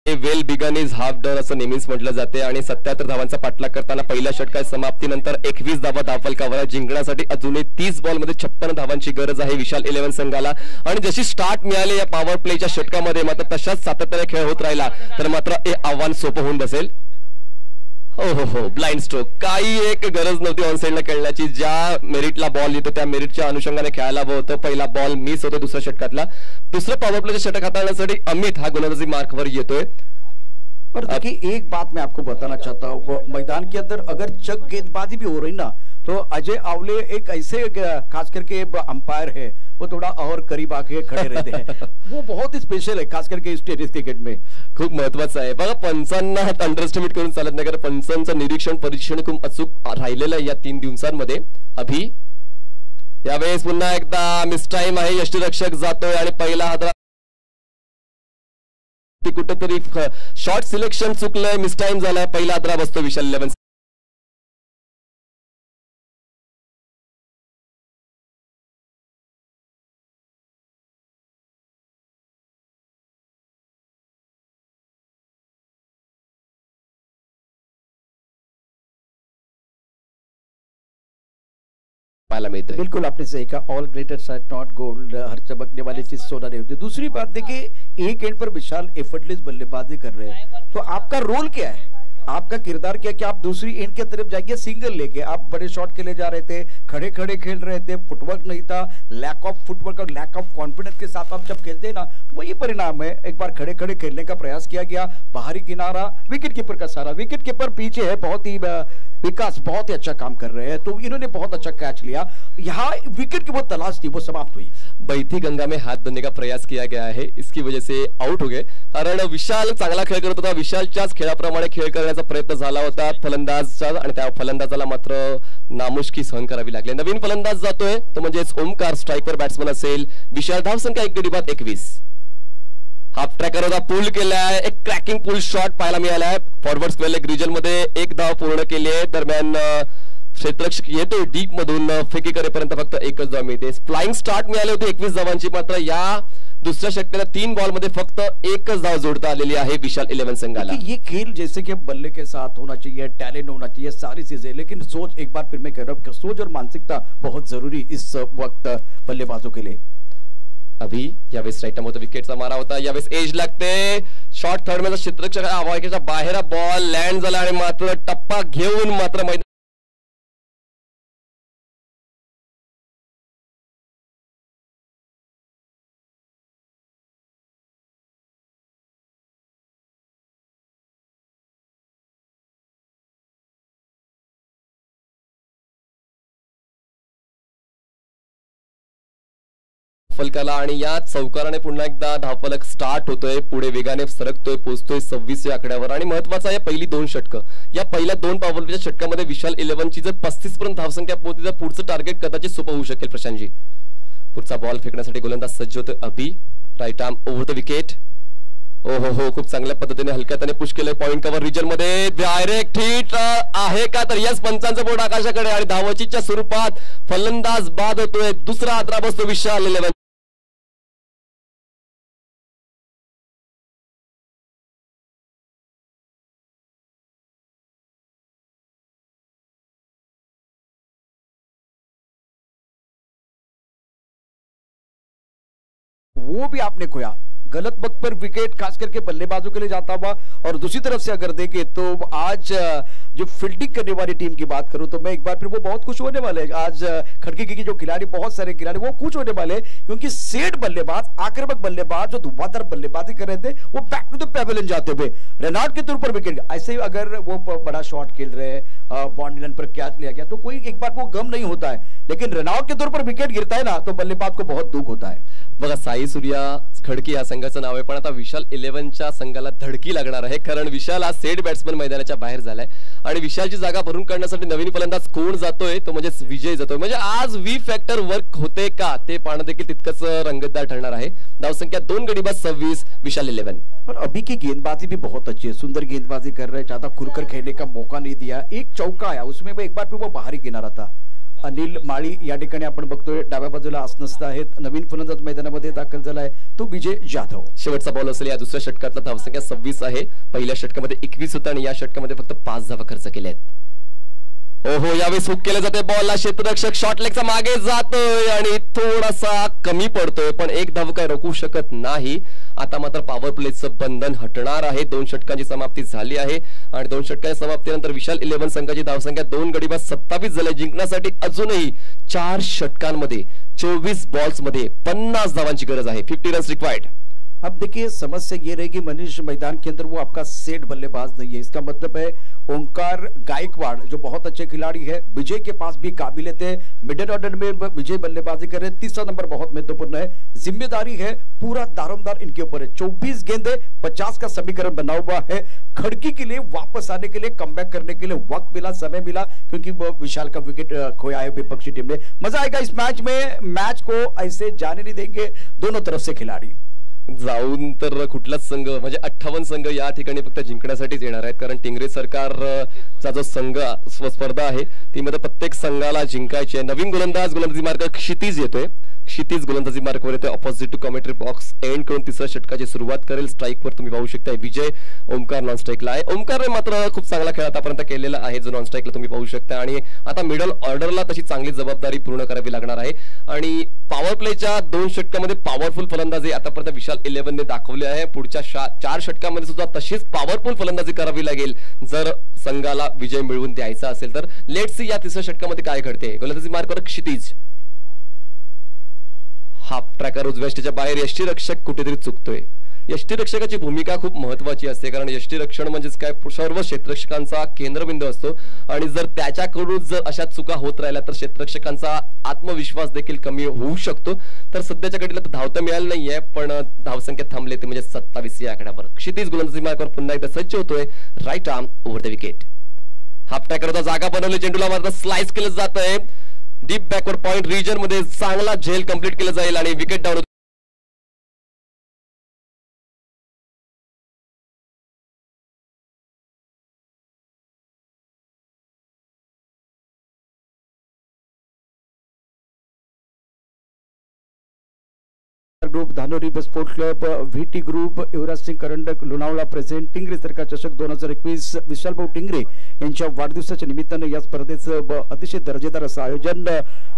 well begun is half done असं नेहमीच म्हटलं जाते आणि 77 धावांचा पाठलाग करताना पहिल्या षटकाच्या समाप्तीनंतर 21 धावा धावफलकावर जिंकण्यासाठी अजूनही 30 बॉलमध्ये 56 धावांची गरज आहे विशाल 11 संघाला। आणि जशी स्टार्ट मिळाली या पॉवर प्लेच्या षटकामध्ये मात्र तशाच सातत्याने खेळ होत राहिला तर मात्र हे आव्हान सोपं होऊन बसेल। हो ब्लाइंड स्ट्रोक, काही एक गरज नव्हती ऑन साइडला खेळण्याची, ज्या मेरिटला बॉल येतो त्या मेरिटच्या अनुषंगाने खेळायला हवं होतं। पहिला बॉल मिस होतो दुसऱ्या षटकातला, दुसरं पॉवर प्लेचं षटक हाताळण्यासाठी अमित हा गोलंदाजी मार्कवर येतोय। और देखिए एक बात मैं आपको बताना चाहता हूँ, मैदान के अंदर अगर चक गेंदबाजी भी हो रही ना तो अजय आवले एक ऐसे खास करके अंपायर है, वो थोड़ा और करीब आके खड़े रहते हैं, वो बहुत ही स्पेशल है खास करके इस टेस्ट क्रिकेट में, खूप महत्वाचं आहे। बघा पंचांना अंडरस्टिमेट करून चालत नाही, कारण पंचांचं निरीक्षण परीक्षण खूप अचूक राहिलेलं आहे या 3 दिवसांमध्ये। अभि यावेळेस पुन्हा एकदा मिस टाइम आहे, यष्टिरक्षक जातोय आणि पहिला हादरा कुठेतरी शॉर्ट सिलेक्शन चुकलंय, मिस टाइम झालाय, पहिला हादरा बसतो विशाल 11 पाहायला मिळतोय। बिल्कुल आपने सही कहा, all glitters are not gold, हर चमकने वाली चीज सोना नहीं होती। दूसरी बात देखिए, एक एंड पर विशाल एफर्टलेस बल्लेबाजी कर रहे हैं, तो आपका रोल क्या है, आपका किरदार क्या, कि आप दूसरी एंड की तरफ जाइए सिंगल लेके, आप बड़े शॉट के लिए जा रहे थे, खड़े खड़े खेल रहे थे, फुटवर्क नहीं था, लैक ऑफ फुटवर्क और लैक ऑफ कॉन्फिडेंस के साथ आप जब खेलते हैं ना, वही परिणाम है। एक बार खड़े खड़े खेलने का प्रयास किया गया, बाहरी किनारा, विकेट कीपर का सारा, विकेट कीपर पीछे है, बहुत ही विकास बहुत ही अच्छा काम कर रहे हैं, तो इन्होंने बहुत अच्छा कैच लिया। यहाँ विकेट की वो तलाश थी, वो समाप्त हुई। बैठी गंगा में हाथ धोने का प्रयास किया गया है, इसकी वजह से आउट हो गए, कारण विशाल चांगला खेळ करत होता, विशालच्याच खेळाप्रमाणे खेळ करण्याचा प्रयत्न झाला होता फलंदाजचा, आणि त्या फलंदाजाला मात्र नामुष्की सहन करावी लागली। नवीन फलंदाज जातोय तो म्हणजेच ओमकार, स्ट्राइकर बॅट्समन असेल। विशाल धावसंख्या 1 गडी बाद 21। हाफ ट्रॅकर होता, पूल केलाय, एक क्रॅकिंग पूल शॉट पाहायला मिळालाय, फॉरवर्ड स्क्वेअर लेग रिजन मध्ये एक धाव पूर्ण केली आहे। दरम्यान क्षेत्ररक्षक येतो डीप मधून, फेकी करेपर्यंत फक्त एकच धाव मिळते। फ्लाइंग स्टार्ट मिळाली होती 21 धावांची, मात्र या दुसऱ्या षटकाला 3 बॉल मध्ये फक्त एकच धाव जोडता आलेली आहे विशाल 11 संघाला। ये खेल जैसे कि बल्ले के साथ होना चाहिए, टैलेंट होना चाहिए, सारी चीजें, लेकिन सोच, एक बार फिर मैं कह रहा हूँ, सोच और मानसिकता बहुत जरूरी इस वक्त बल्लेबाजों के लिए। अभी यावेळेस राईट होता, विकेटचा मारा होता, यावेळेस एज लागते, शॉर्ट थर्ड मध्ये क्षेत्ररक्षक आवाक्याच्या बाहेर बॉल लँड झाला आणि मात्र टप्पा घेऊन मात्र मैदान फलकाला, आणि या चौकाराने पुन्हा एकदा धावफलक स्टार्ट होतोय, पुढे वेगाने सरकतोय, पोहोचतोय 26व्या आकड्यावर। आणि महत्त्वाचं आहे पहिली 2 षटकं, या पहिल्या 2 पॉवरच्या षटकामध्ये विशाल 11 ची जर 35 पर्यंत धावसंख्या पोहोचली तर पुढचं टार्गेट कदाचित सोपं होऊ शकेल। प्रशांतजी, पुढचा बॉल फेकण्यासाठी गोलंदाज सज्ज होतोय अभि, right arm over the wicket. हो, खूप चांगल्या पद्धतीने हलक्याने पुश केलंय पॉइंट कव्हर रिजन मध्ये, डायरेक्ट हिट आहे का, तर यस, पंचांचं बोट आकाशाकडे, आणि धावचीच्या स्वरूपात फलंदाज बाद होतोय, दुसरा आदरा बसतो विशाल 11। वो भी आपने खोया, गलत वक्त पर विकेट, खास करके बल्लेबाजों के लिए जाता हुआ। और दूसरी तरफ से अगर देखें तो आज जो फील्डिंग करने वाली टीम की बात करूं तो मैं एक बार फिर वो बहुत खुश होने वाले हैं। आज खड़की की जो खिलाड़ी, बहुत सारे खिलाड़ी वो खुश होने वाले हैं, क्योंकि सेठ बल्लेबाज, आक्रामक बल्लेबाज जो धुआंधार बल्लेबाजी कर रहे थे, वो बैक टू द पेविलियन जाते हुए रेनाल्ड के तौर पर विकेट। ऐसे ही अगर वो बड़ा शॉट खेल रहे हैं, बॉन्डिलन पर कैच लिया गया, तो कोई एक बार वो गम नहीं होता है, लेकिन रेनाल्ड के तौर पर विकेट गिरता है ना, तो बल्लेबाज को बहुत दुख होता है। बघा, साई सूर्या खडकी या संघाचं नाव आहे, पण आता विशाल 11च्या संघाला धडकी लागणार आहे, कारण विशाल आज सेट बॅट्समन मैदानाच्या बाहेर झालाय, आणि विशालची जागा भरून काढण्यासाठी नवीन फलंदाज कोण जातोय, तो म्हणजे विजय जातोय। म्हणजे आज वी फॅक्टर वर्क होते का ते पाहणं देखील तितकंच रंगतदार ठरणार आहे। धावसंख्या 2 गडी बाद 26, विशाल 11। और अभी की गेंदबाजी भी बहुत अच्छी है, सुंदर गेंदबाजी कर रहे हैं, ज्यादा खुलकर खेलने का मौका नहीं दिया। एक चौका आया, उसमें एक बार फिर वो बाहरी किनारा था। अनिल माळी या ठिकाणी आपण बघतोय, डाव्या बाजूला आसनस्थ आहेत, नवीन फलंदाज मैदानामध्ये दाखल झालाय तो विजय जाधव। शेवटचा बॉल असेल या दुसऱ्या षटकातला, धावसंख्या 26 आहे, पहिल्या षटकामध्ये 21 होता आणि या षटकामध्ये फक्त 5 धावा खर्च केल्या आहेत। ओहो, यावेळेस हुक केले जाते बॉलला, क्षेत्ररक्षक शॉर्ट लेगचा मागे जातोय आणि थोडासा कमी पडतोय, पण एक धाव काय रोखू शकत नाही। आता मात्र पॉवर प्लेचं बंधन हटणार आहे। 2 षटकांची समाप्ती झाली आहे आणि 2 षटकांच्या समाप्तीनंतर विशाल 11 संघाची धावसंख्या 2 गडी बाद 27 झाली। जिंकण्यासाठी अजूनही 4 षटकांमध्ये 24 बॉल्स मध्ये 50 धावांची गरज आहे। 50 रन्स रिक्वायर्ड। अब देखिए, समस्या ये रहेगी मनीष, मैदान के अंदर वो आपका सेट बल्लेबाज नहीं है, इसका मतलब है ओंकार गायकवाड़ जो बहुत अच्छे खिलाड़ी है, विजय के पास भी काबिलियत है, मिडिल ऑर्डर में विजय बल्लेबाजी कर रहे हैं। तीसरा नंबर बहुत महत्वपूर्ण है, जिम्मेदारी है पूरा दारोमदार इनके ऊपर है। 24 गेंदे 50 का समीकरण बना हुआ है। खड़की के लिए वापस आने के लिए, कमबैक करने के लिए वक्त मिला, समय मिला, क्योंकि वो विशाल का विकेट खोया है विपक्षी टीम ने। मजा आएगा इस मैच में, मैच को ऐसे जाने नहीं देंगे दोनों तरफ से खिलाड़ी। जाऊन तर कुठलाच संघ म्हणजे 58 संघ या ठिकाणी फक्त जिंकण्यासाठीच येणार आहेत, कारण टिंगरे सरकारचा जो संघ स्पर्धा आहे ती मध्ये प्रत्येक संघाला जिंकायची आहे। नवीन गोलंदाजी मार्ग क्षितिज येतोय, क्षितिज गोलंदाजी मार्कवर येते, opposite to commentary box end करून तिसऱ्या षटकाची सुरुवात करेल. स्ट्राईकवर तुम्ही पाहू शकता विजय. ओमकार नॉन स्ट्राईकला आहे. ओमकारने मात्र खूप चांगला खेळ आतापर्यंत केलेला आहे जो नॉन स्ट्राईकला तुम्ही पाहू शकता, आणि आता मिडल ऑर्डरला तशी चांगली जबाबदारी पूर्ण करावी लागणार आहे. आणि पॉवर प्लेच्या 2 षटकामध्ये पॉवरफुल फलंदाजी आतापर्यंत विशाल 11 ने दाखवली आहे. पुढच्या 4 षटकामध्ये सुद्धा तशीच पॉवरफुल फलंदाजी करावी लागेल जर संघाला विजय मिळवून द्यायचा असेल तर. लेट्स सी या तिसऱ्या षटकामध्ये काय घडते. गोलंदाजी मार्कवर क्षितिज. हाफ ट्रॅकर उजव्या बाहेर. यष्टीरक्षक कुठेतरी चुकतोय. यष्टीरक्षकाची भूमिका खूप महत्वाची असते, कारण यष्टीरक्षण म्हणजेच काय सर्व क्षेत्ररक्षकांचा केंद्रबिंदू असतो, आणि जर त्याच्याकडून जर अशा चुका होत राहिल्या तर क्षेत्ररक्षकांचा आत्मविश्वास देखील कमी होऊ शकतो. तर सध्याच्या घडीला तर धावता मिळालं नाहीये, पण धावसंख्या थांबले ते म्हणजे 27 या आकड्यावर. क्षितिज गोलंदाजी मार्गावर पुन्हा एकदा सज्ज होतोय. Right arm over the wicket. Half tracker होता, जागा बनवली, चेंडूला मात्र स्लाइस केलं जात आहे. डीप बॅकवर्ड पॉइंट रिजन मध्ये चांगला झेल कंप्लीट केलं जाईल आणि wicket down. Group Dhanori sports club VT group Yuvraj Singh करंडक लोणावळा प्रेझेंट टिंगरे सरकार चषक 2021 विशालभाऊ टिंगरे यांच्या वाढदिवसाच्या निमित्तानं या स्पर्धेचं अतिशय दर्जेदार असं आयोजन.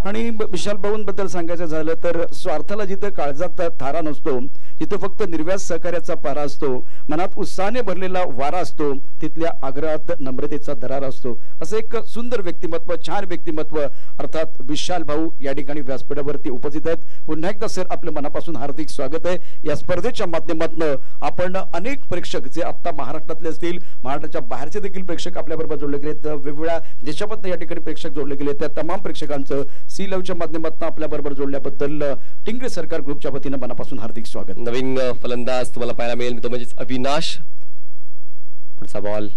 आणि विशालभाऊंबद्दल सांगायचं झालं तर स्वार्थाला जिथं काळजात थारा नसतो, जिथं फक्त निर्व्याज सहकार्याचा पारा असतो, मनात उत्साहाने भरलेला वारा असतो, तिथल्या आग्रहात नम्रतेचा दरार असतो, असं एक सुंदर व्यक्तिमत्व, छान व्यक्तिमत्व अर्थात विशालभाऊ या ठिकाणी व्यासपीठावरती उपस्थित आहेत. पुन्हा एकदा सर आपलं मनापासून हार्दिक स्वागत आहे. या स्पर्धेच्या माध्यमातून आपण अनेक प्रेक्षक जे आता महाराष्ट्रातले असतील, महाराष्ट्राच्या बाहेरचे देखील प्रेक्षक आपल्याबरोबर जोडले गेलेत, वेगवेगळ्या देशापासून या ठिकाणी प्रेक्षक जोडले गेले, त्या तमाम प्रेक्षकांचं सी लवच्या माध्यमातून आपल्याबरोबर जोडल्याबद्दल टिंगरे सरकार ग्रुपच्या वतीनं मनापासून हार्दिक स्वागत. नवीन फलंदाज तुम्हाला पाहायला मिळेल तो म्हणजे अविनाश. पुढचा बॉल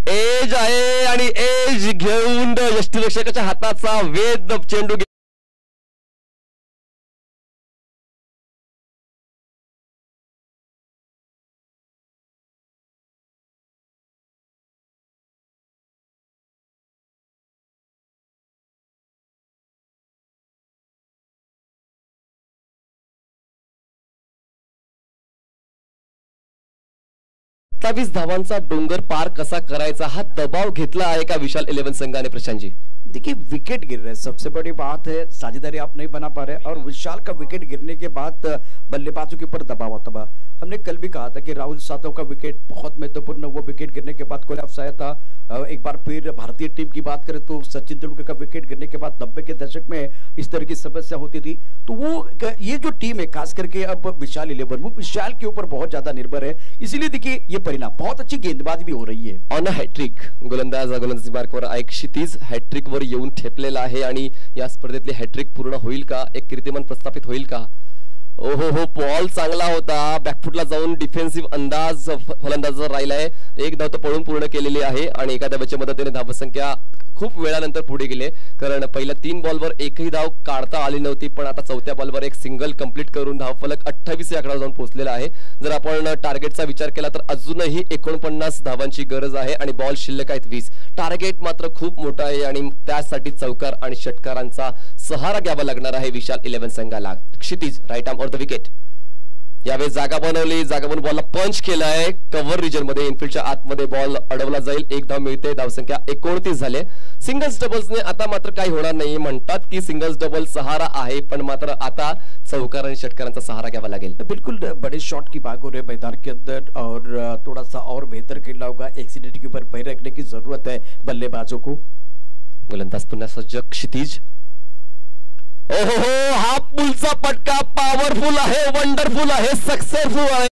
एज आहे आणि एज घेऊन यष्टीरक्षकाच्या हाताचा वेध चेंडू धावांचा डोंगर पार कसा करायचा हा दबाव घेतला है का विशाल 11 संघाने प्रशांत जी? देखिए विकेट गिर रहे, सबसे बड़ी बात है साझेदारी आप नहीं बना पा रहे, और विशाल का विकेट गिरने के बाद बल्लेबाजों के ऊपर दबाव आता था. हमने कल भी कहा था कि राहुल सातव का विकेट बहुत महत्वपूर्ण, वो विकेट गिरने के बाद कोलैप्स आया था. एक बार फिर भारतीय टीम की बात करें तो सचिन तेंदुलकर का विकेट गिरने के बाद 90 के दशक में इस तरह की समस्या होती थी. तो वो ये जो टीम है खास करके अब विशाल 11 वो विशाल के ऊपर बहुत ज्यादा निर्भर है, इसीलिए देखिए ये परिणाम. बहुत अच्छी गेंदबाजी भी हो रही है. ऑन हॅट्रिक गोलंदाजी मार्कवर एक क्षितिज हॅट्रिक वर येऊन ठेपलेला आहे आणि या स्पर्धेतली हॅट्रिक पूर्ण होईल का, एक कीर्तिमान प्रस्थापित होईल का? ओहो हो, बॉल चांगला होता, बॅकफुटला जाऊन डिफेन्सिव्ह अंदाज फलंदाजाचा राहिलाय. एक धाव तर पळून पूर्ण केलेली आहे आणि एका धावेच्या मदतीने धावसंख्या खूप वेळानंतर पुढे गेले, कारण पहिल्या 3 बॉलवर एकही धाव काढता आली नव्हती, पण आता चौथ्या बॉलवर एक सिंगल कंप्लीट करून धावफलक 28 या आकड्यावर जाऊन पोहोचलेला आहे. जर आपण टार्गेटचा विचार केला तर अजूनही 49 धावांची गरज आहे आणि बॉल शिल्लक आहेत 20. टार्गेट मात्र खूप मोठा आहे आणि त्यासाठी चौकार आणि षटकारांचा सहारा घ्यावा लागणार आहे विशाल 11 संघाला. Kshitij right arm on the wicket. यावेळी जागा बनवली, जागा बनवून बॉलला पंच केलाय कव्हर रिजन मध्ये, इनफिल्डच्या आतमध्ये बॉल अडवला जाईल. एक धाव मिळते, धावसंख्या 29 झाले. सिंगल्स डबल्सने आता मात्र काही होणार नाही. म्हणतात की सिंगल्स डबल सहारा आहे, पण मात्र आता चौकार आणि षटकारांचा सहारा घ्यावा लागेल. बिल्कुल बड़े शॉट की भाग हो रहे मैदान के अंदर, और थोड़ा सा और बेहतर खेलना होगा. एक्सीडेंट के ऊपर पैर रखने की जरूरत है बल्लेबाजों को. गोलंदाज पुन्हा सज्ज क्षितिज. ओहो, हा पुलचा पटका पॉवरफुल आहे, वंडरफुल आहे, सक्सेसफुल आहे.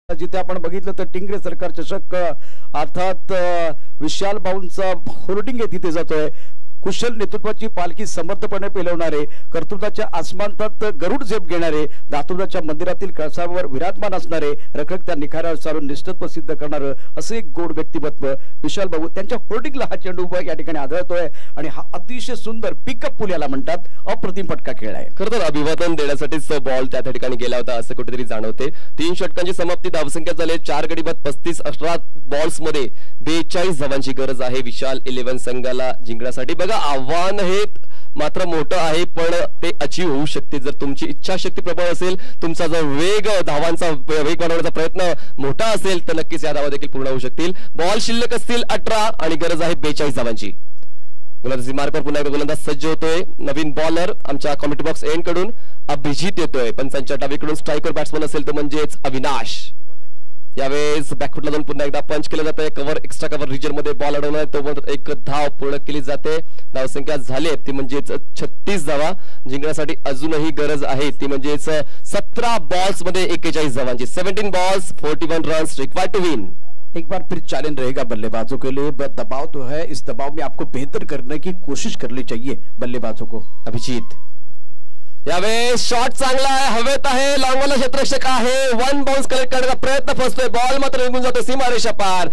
जिथे आपण बघितलं तर टिंगरे सरकार चषक अर्थात विशाल भाऊंचा होर्डिंग आहे तिथे जातोय. कुशल नेतृत्वाची पालखी समर्थपणे पेलवणारे, कर्तृत्वाच्या आसमानात गरुड झेप घेणारे, दातुराच्या मंदिरातील कळसावर विराजमान असणारे, रखरखत्या निखाऱ्यावर चालून निष्ठत्व सिद्ध करणारं असं एक गोड व्यक्तिमत्व विशाल बाबू. त्यांच्या होर्डिंगला हा चेंडू या ठिकाणी आढळतोय आणि हा अतिशय सुंदर पिकअप पूल याला म्हणतात. अप्रतिम फटका खेळ आहे. खरं तर अभिवादन देण्यासाठीच बॉल त्या ठिकाणी गेला होता असं कुठेतरी जाणवते. 3 षटकांची समाप्ती, धावसंख्या झाली 4 गडी बाद 35. 18 बॉल्स मध्ये 42 धावांची गरज आहे विशाल 11 संघाला जिंकण्यासाठी. बघा, आव्हान हे मात्र मोठं आहे, पण ते अचीव होऊ शकते जर तुमची इच्छाशक्ती प्रबळ असेल, तुमचा जो वेग, धावांचा वेग वाढवण्याचा प्रयत्न मोठा असेल तर नक्कीच या धावा देखील पूर्ण होऊ शकतील. बॉल शिल्लक असतील 18 आणि गरज आहे 42 धावांची. गोलंदाजी मार्कवर पुन्हा एकदा गोलंदाज सज्ज होतोय. नवीन बॉलर आमच्या कॉमेंट्री बॉक्स एंड कडून अभिजित येतोय. पंचांच्या डावीकडून स्ट्रायकर बॅट्समन असेल तो म्हणजेच अविनाश. यावेळेस बॅकफुटला जाऊन पुन्हा एकदा पंच केलं जातंय. कव्हर, एक्स्ट्रा कव्हर रिजन मध्ये बॉल अडवणार, तो एक धाव पूर्ण केली जाते. धावसंख्या झाली ती म्हणजेच 36 धावा. जिंकण्यासाठी अजूनही गरज आहे ती म्हणजेच 17 बॉल्स मध्ये 41 धावांची. 17 balls 41 runs required to win. एक बार फिर चैलेंज रहेगा बल्लेबाजों के लिए. दबाव तो है, इस दबाव में आपको बेहतर करने की कोशिश करनी चाहिए बल्लेबाजों को. अभिजित यावेळेस शॉट चांगला आहे, हवेत आहे, लांबला क्षेत्ररक्षक आहे, 1 बाउन्स कलेक्ट करण्याचा प्रयत्न फसतोय, बॉल मात्र निघून जातो सीमारेषा पार.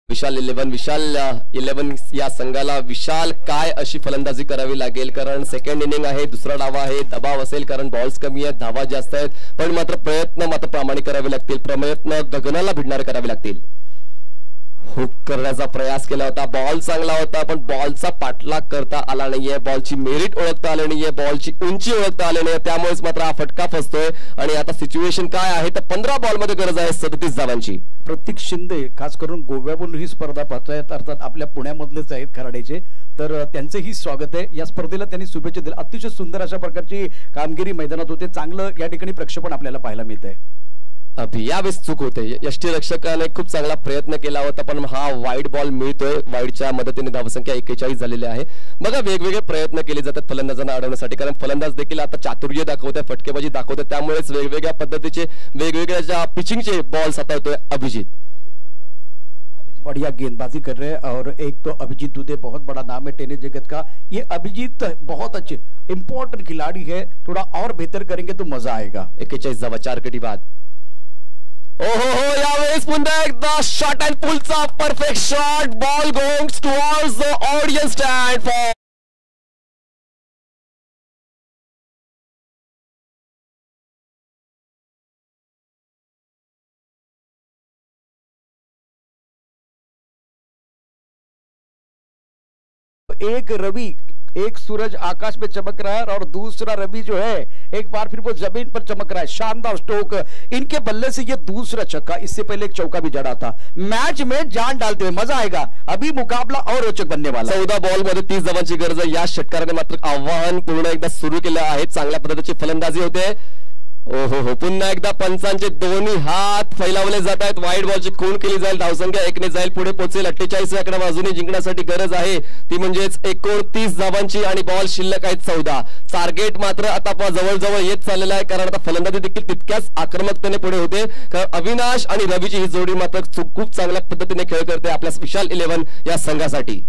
विशाल 11 या संघाला विशाल काय अशी फलंदाजी करावी लागेल, कारण सेकंड इनिंग आहे, दुसरा डाव आहे, दबाव असेल कारण बॉल्स कमी आहेत, धावा जास्त आहेत, पण मात्र प्रयत्न मात्र प्रामाणिक करावे लागतील. प्रयत्न गगनाला भिडणारे करावे लागतील. हुक करण्याचा प्रयास केला होता, बॉल चांगला होता पण बॉलचा पाठलाग करता आला नाहीये, बॉलची मेरिट ओळखता आली नाहीये, बॉलची उंची ओळखता आली नाहीये, त्यामुळेच मात्र हा फटका फसतोय. आणि आता सिच्युएशन काय आहे तर 15 बॉल मध्ये गरज आहे 37 धावांची. प्रतीक शिंदे खास करून गोव्यावरून ही स्पर्धा पाहतायत, अर्थात आपल्या पुण्यामधलेच आहेत खराडेचे, तर त्यांचेही स्वागत आहे. या स्पर्धेला त्यांनी शुभेच्छा दिल्या. अतिशय सुंदर अशा प्रकारची कामगिरी मैदानात होते, चांगलं या ठिकाणी प्रक्षेपण आपल्याला पाहायला मिळतंय. यावेळेस चूक होते, यष्टीरक्षकाने खूप चांगला प्रयत्न केला होता पण हा वाईड बॉल मिळतोय. वाईडच्या मदतीने धावसंख्या 41 झालेली आहे. बघा, वेगवेगळे प्रयत्न केले जातात फलंदाजांना अडवण्यासाठी, कारण फलंदाज देखील आता चातुर्य दाखवतात, फटकेबाजी दाखवतात, त्यामुळेच वेगवेगळ्या पद्धतीचे वेगवेगळ्या पिचिंगचे बॉल्स हाताळतोय अभिजित. बढ़िया गेंदबाजी कर रहे हैं और एक तो अभिजीत दुबे बहुत बड़ा नाम है टेनिस जगत का. ये अभिजीत बहुत अच्छे इंपॉर्टेंट खिलाड़ी है, थोड़ा और बेहतर करेंगे तो मजा आएगा. 41 धावा 4 गडी बाद. ओहो, यावेळेस पुन्हा एकदा शॉट अँड पुलचा perfect shot, ball going towards the audience stand for एक रवि, एक सूरज आकाश में चमक रहा है और दूसरा रवि जो है एक बार फिर वो जमीन पर चमक रहा है. शानदार स्ट्रोक, इनके बल्ले से ये दूसरा छक्का, इससे पहले एक चौका भी जड़ा था. मैच में जान डालते हुए मजा आएगा. अभी मुकाबला और रोचक बनने वाला. 14 बॉल मध्ये 30 धावांची गरज आहे. या षटकाराने मात्र आव्हान पूर्ण एकदा सुरू केलं आहे. चांगल्या पद्धतीची फलंदाजी होते. ओहो, पुन्हा एकदा पंचांचे दोन्ही हात फैलावले जात आहेत. वाईड बॉलची खूण केली जाईल, धावसंख्या 1 ने जाईल, पुढे पोहोचेल. 48 कडे अजूनही जिंकण्यासाठी गरज आहे ती म्हणजेच 29 धावांची आणि बॉल शिल्लक आहेत 14. टार्गेट मात्र आता जवळजवळ येत चाललेला आहे, कारण आता फलंदाजी देखील तितक्याच आक्रमकतेने पुढे होते, कारण अविनाश आणि रवीची ही जोडी मात्र खूप चांगल्या पद्धतीने खेळ करते आपल्या विशाल 11 या संघासाठी.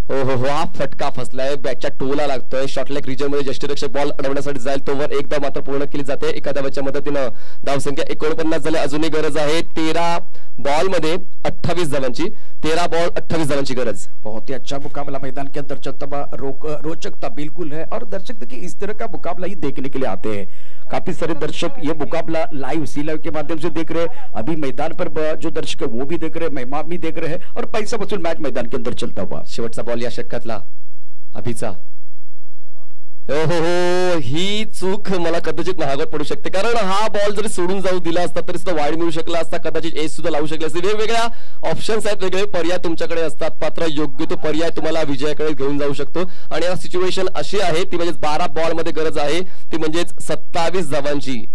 हो, हा फटका फसलाय, बॅटच्या टोला लागतोय. शॉर्टलेग रिजन मध्ये यष्टीरक्षक बॉल अडवण्यासाठी जाईल, तोवर एकदा मात्र पूर्ण केली जाते. एका धावाच्या मदतीनं धावसंख्या 49 झाली. अजूनही गरज आहे 13 बॉल मध्ये 28 धावांची. 13 बॉल 28 धावांची गरज. बहुत ही अच्छा मुकाबला मैदान के अंदर चलता हुआ, रोचकता बिल्कुल है और दर्शक देखिए इस तरह का मुकाबला ही देखने के लिए आते हैं. काफी सारे दर्शक ये मुकाबला लाइव सी लाइव के माध्यम से देख रहे हैं. अभी मैदान पर जो दर्शक है वो भी देख रहे हैं, मेहमान भी देख रहे हैं और पैसा वसूल मैच मैदान के अंदर चलता हुआ. शेवटचा बॉल या षटकातला अभिचा. हो, ही चूक मला कदाचित महागात पडू शकते, कारण हा बॉल जरी सोडून जाऊ दिला असता तरी सुद्धा वाईड मिळू शकला असता, कदाचित एज सुद्धा लावू शकले असते. वेगवेगळ्या ऑप्शन्स आहेत, वेगवेगळे पर्याय तुमच्याकडे असतात, मात्र योग्य तो पर्याय तुम्हाला विजयाकडे घेऊन जाऊ शकतो. आणि या सिच्युएशन अशी आहे ती म्हणजे 12 बॉल मध्ये गरज आहे ती म्हणजे 27 धावांची.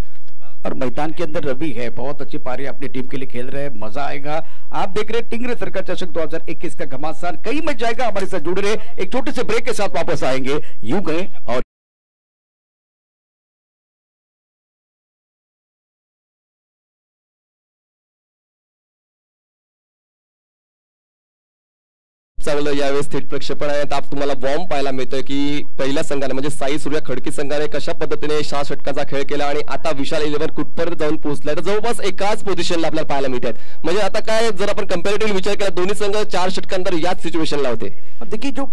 और मैदान के अंदर रवि है, बहुत अच्छी पारी अपनी टीम के लिए खेल रहे हैं, मजा आएगा। आप देख रहे हैं टिंगरे सरकार चषक 2021 का घमासान कई मैच जाएगा। हमारे साथ जुड़ रहे एक छोटे से ब्रेक के साथ वापस आएंगे, यूं गए और चांगलं यावेळेस थेट प्रक्षेपण आहे। आप तुम्हाला वॉर्म पाहायला मिळतोय की पहिल्या संघाने म्हणजे साई सूर्या खडकी संघाने कशा पद्धतीने 6 षटकाचा खेळ केला आणि आता विशाल 11 कुठपर्यंत जाऊन पोहोचलाय तर जवळपास एकाच पोझिशनला आपल्याला पाहायला मिळतात। म्हणजे आता काय जर आपण कंपॅरेटिव्ह विचार केला दोन्ही संघ 4 षटकांतर याच सिचुएशनला होते। देखिए जो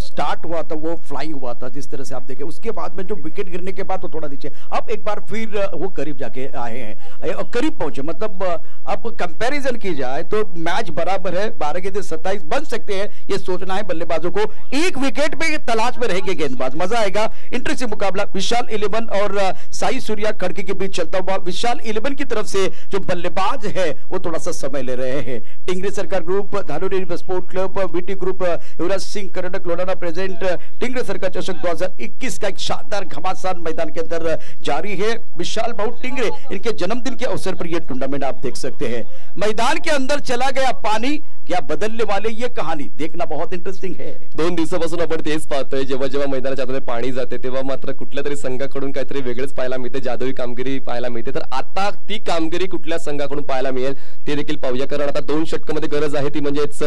स्टार्ट हुआ था वो फ्लाइंग हुआ था, जिस तरह से आप देखें उसके बाद में जो विकेट गिरने के बाद वो थोड़ा नीचे, अब एक बार फिर वो करीब जाके आए हैं और करीब पहुंचे। मतलब अब कंपैरिजन की जाए तो मैच बराबर है, 12 के 27 बन सकते हैं, ये सोचना है बल्लेबाजों को। एक विकेट पे तलाश में रहेंगे गेंदबाज, मजा आएगा। इंटरेस्टिंग मुकाबला विशाल 11 और साई सूर्या खड़की के बीच चलता हुआ। विशाल 11 की तरफ से जो बल्लेबाज है वो थोड़ा सा समय ले रहे हैं। Tingre Sarkar group, Dhanori sport club, VT group, Yuvraj Singh कर्नाटक लोनाना प्रेजेंट टिंगरे सरकार चषक 2021 का एक शानदार घमासान मैदान के अंदर जारी है। विशाल भाऊ टिंगरे, इनके जन्मदिन के अवसर पर यह टूर्नामेंट आप देख सकते हैं। मैदान के अंदर चला गया पानी, क्या बदलने वाले ये कहानी देखना बहुत इंटरेस्टिंग है। 2 दिवसापासून आपण तेच पाहतोय, जेव्हा जेव्हा मैदानाच्या आतमध्ये पाणी जाते तेव्हा मात्र कुठल्या तरी संघाकडून काहीतरी वेगळेच पाहायला मिळते, जादुई कामगिरी पाहायला मिळते। तर आता ती कामगिरी कुठल्या संघाकडून पाहायला मिळेल ते देखील पाहूया, कारण आता 2 षटकामध्ये गरज आहे ती म्हणजेच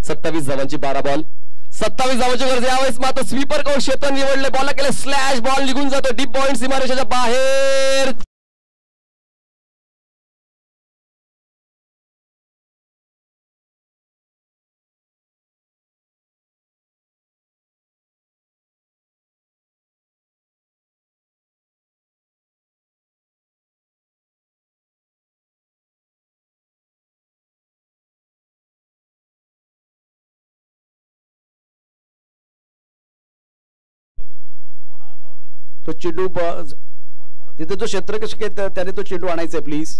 27 धावांची, 12 बॉल 27 धावांची गरज। यावेळेस मात्र स्वीपर कोण क्षेत्र निवडले, बॉल केले स्लॅश, बॉल निघून जातो डीप पॉइंट सीमारेषेच्या बाहेर। तो चेंडू तिथे जो क्षेत्ररक्षक आहे त्याने तो चेंडू आणायचा आहे प्लीज।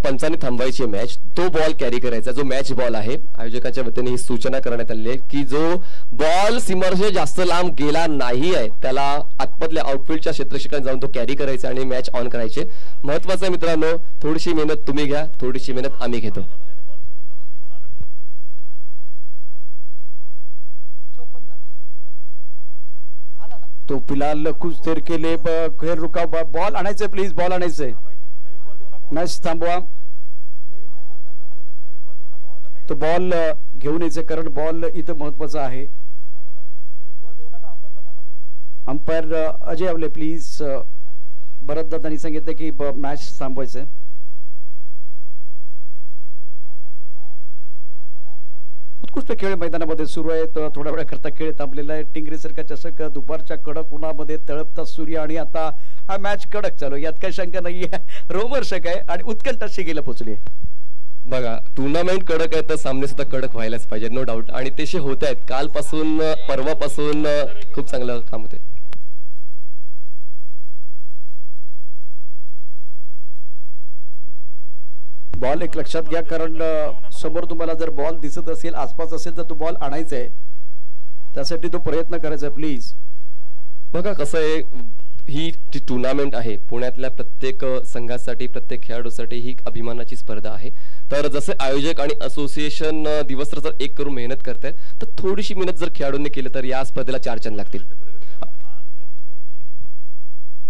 पंचांनी थांबवायची मॅच, तो बॉल कॅरी करायचा जो मॅच बॉल आहे। आयोजकांच्या वतीने ही सूचना करण्यात आली आहे की जो बॉल सीमारेषे जास्त लांब गेला नाही आहे त्याला आतमधल्या आउटफील्डच्या क्षेत्ररक्षकाने जाऊन तो कॅरी करायचा आणि मॅच ऑन करायचे। महत्त्वाचं आहे मित्रांनो, थोडीशी मेहनत तुम्ही घ्या, थोडीशी मेहनत आम्ही घेतो। तो फिलहाल कुछ देर के लिए खेल रुका, बॉल आणायचे प्लीज, बॉल आणायचे, मॅच थांबवा। तो बॉल घेऊन यायचे कारण बॉल इथं महत्वाचा आहे। अंपायर अजय आवले प्लीज, भरत दादांनी सांगितलं की मॅच थांबवायचं। उत्कृष्ट खेळ मैदानामध्ये सुरू आहे, तर थोड्या वेळाकरता खेळ थांबलेला आहे। टिंगरे सरकार चषक दुपारच्या कडक उन्हामध्ये तळपता सूर्य आणि आता हा मॅच कडक चालू, यात काही शंका नाहीये, रोमहर्षक आहे आणि उत्कंठा शिगेला पोहोचली आहे। बघा टूर्नामेंट कडक आहे तर सामने सुद्धा कडक व्हायलाच पाहिजे, नो डाऊट, आणि तसे होत आहेत। कालपासून परवापासून खूप चांगलं काम होते। बॉल एक लक्षात घ्या, कारण समोर तुम्हाला जर बॉल दिसत असेल, आसपास असेल तर तो बॉल आणायचा आहे, त्यासाठी तो प्रयत्न करायचा आहे प्लीज। बघा कसं आहे, ही जी टूर्नामेंट आहे पुण्यातल्या प्रत्येक संघासाठी, प्रत्येक खेळाडूसाठी ही अभिमानाची स्पर्धा आहे। तर जसे आयोजक आणि असोसिएशन दिवसरात्र जर एक करून मेहनत करतायत तर थोडीशी मेहनत जर खेळाडूंनी केली तर या स्पर्धेला 4 चांद लागतील।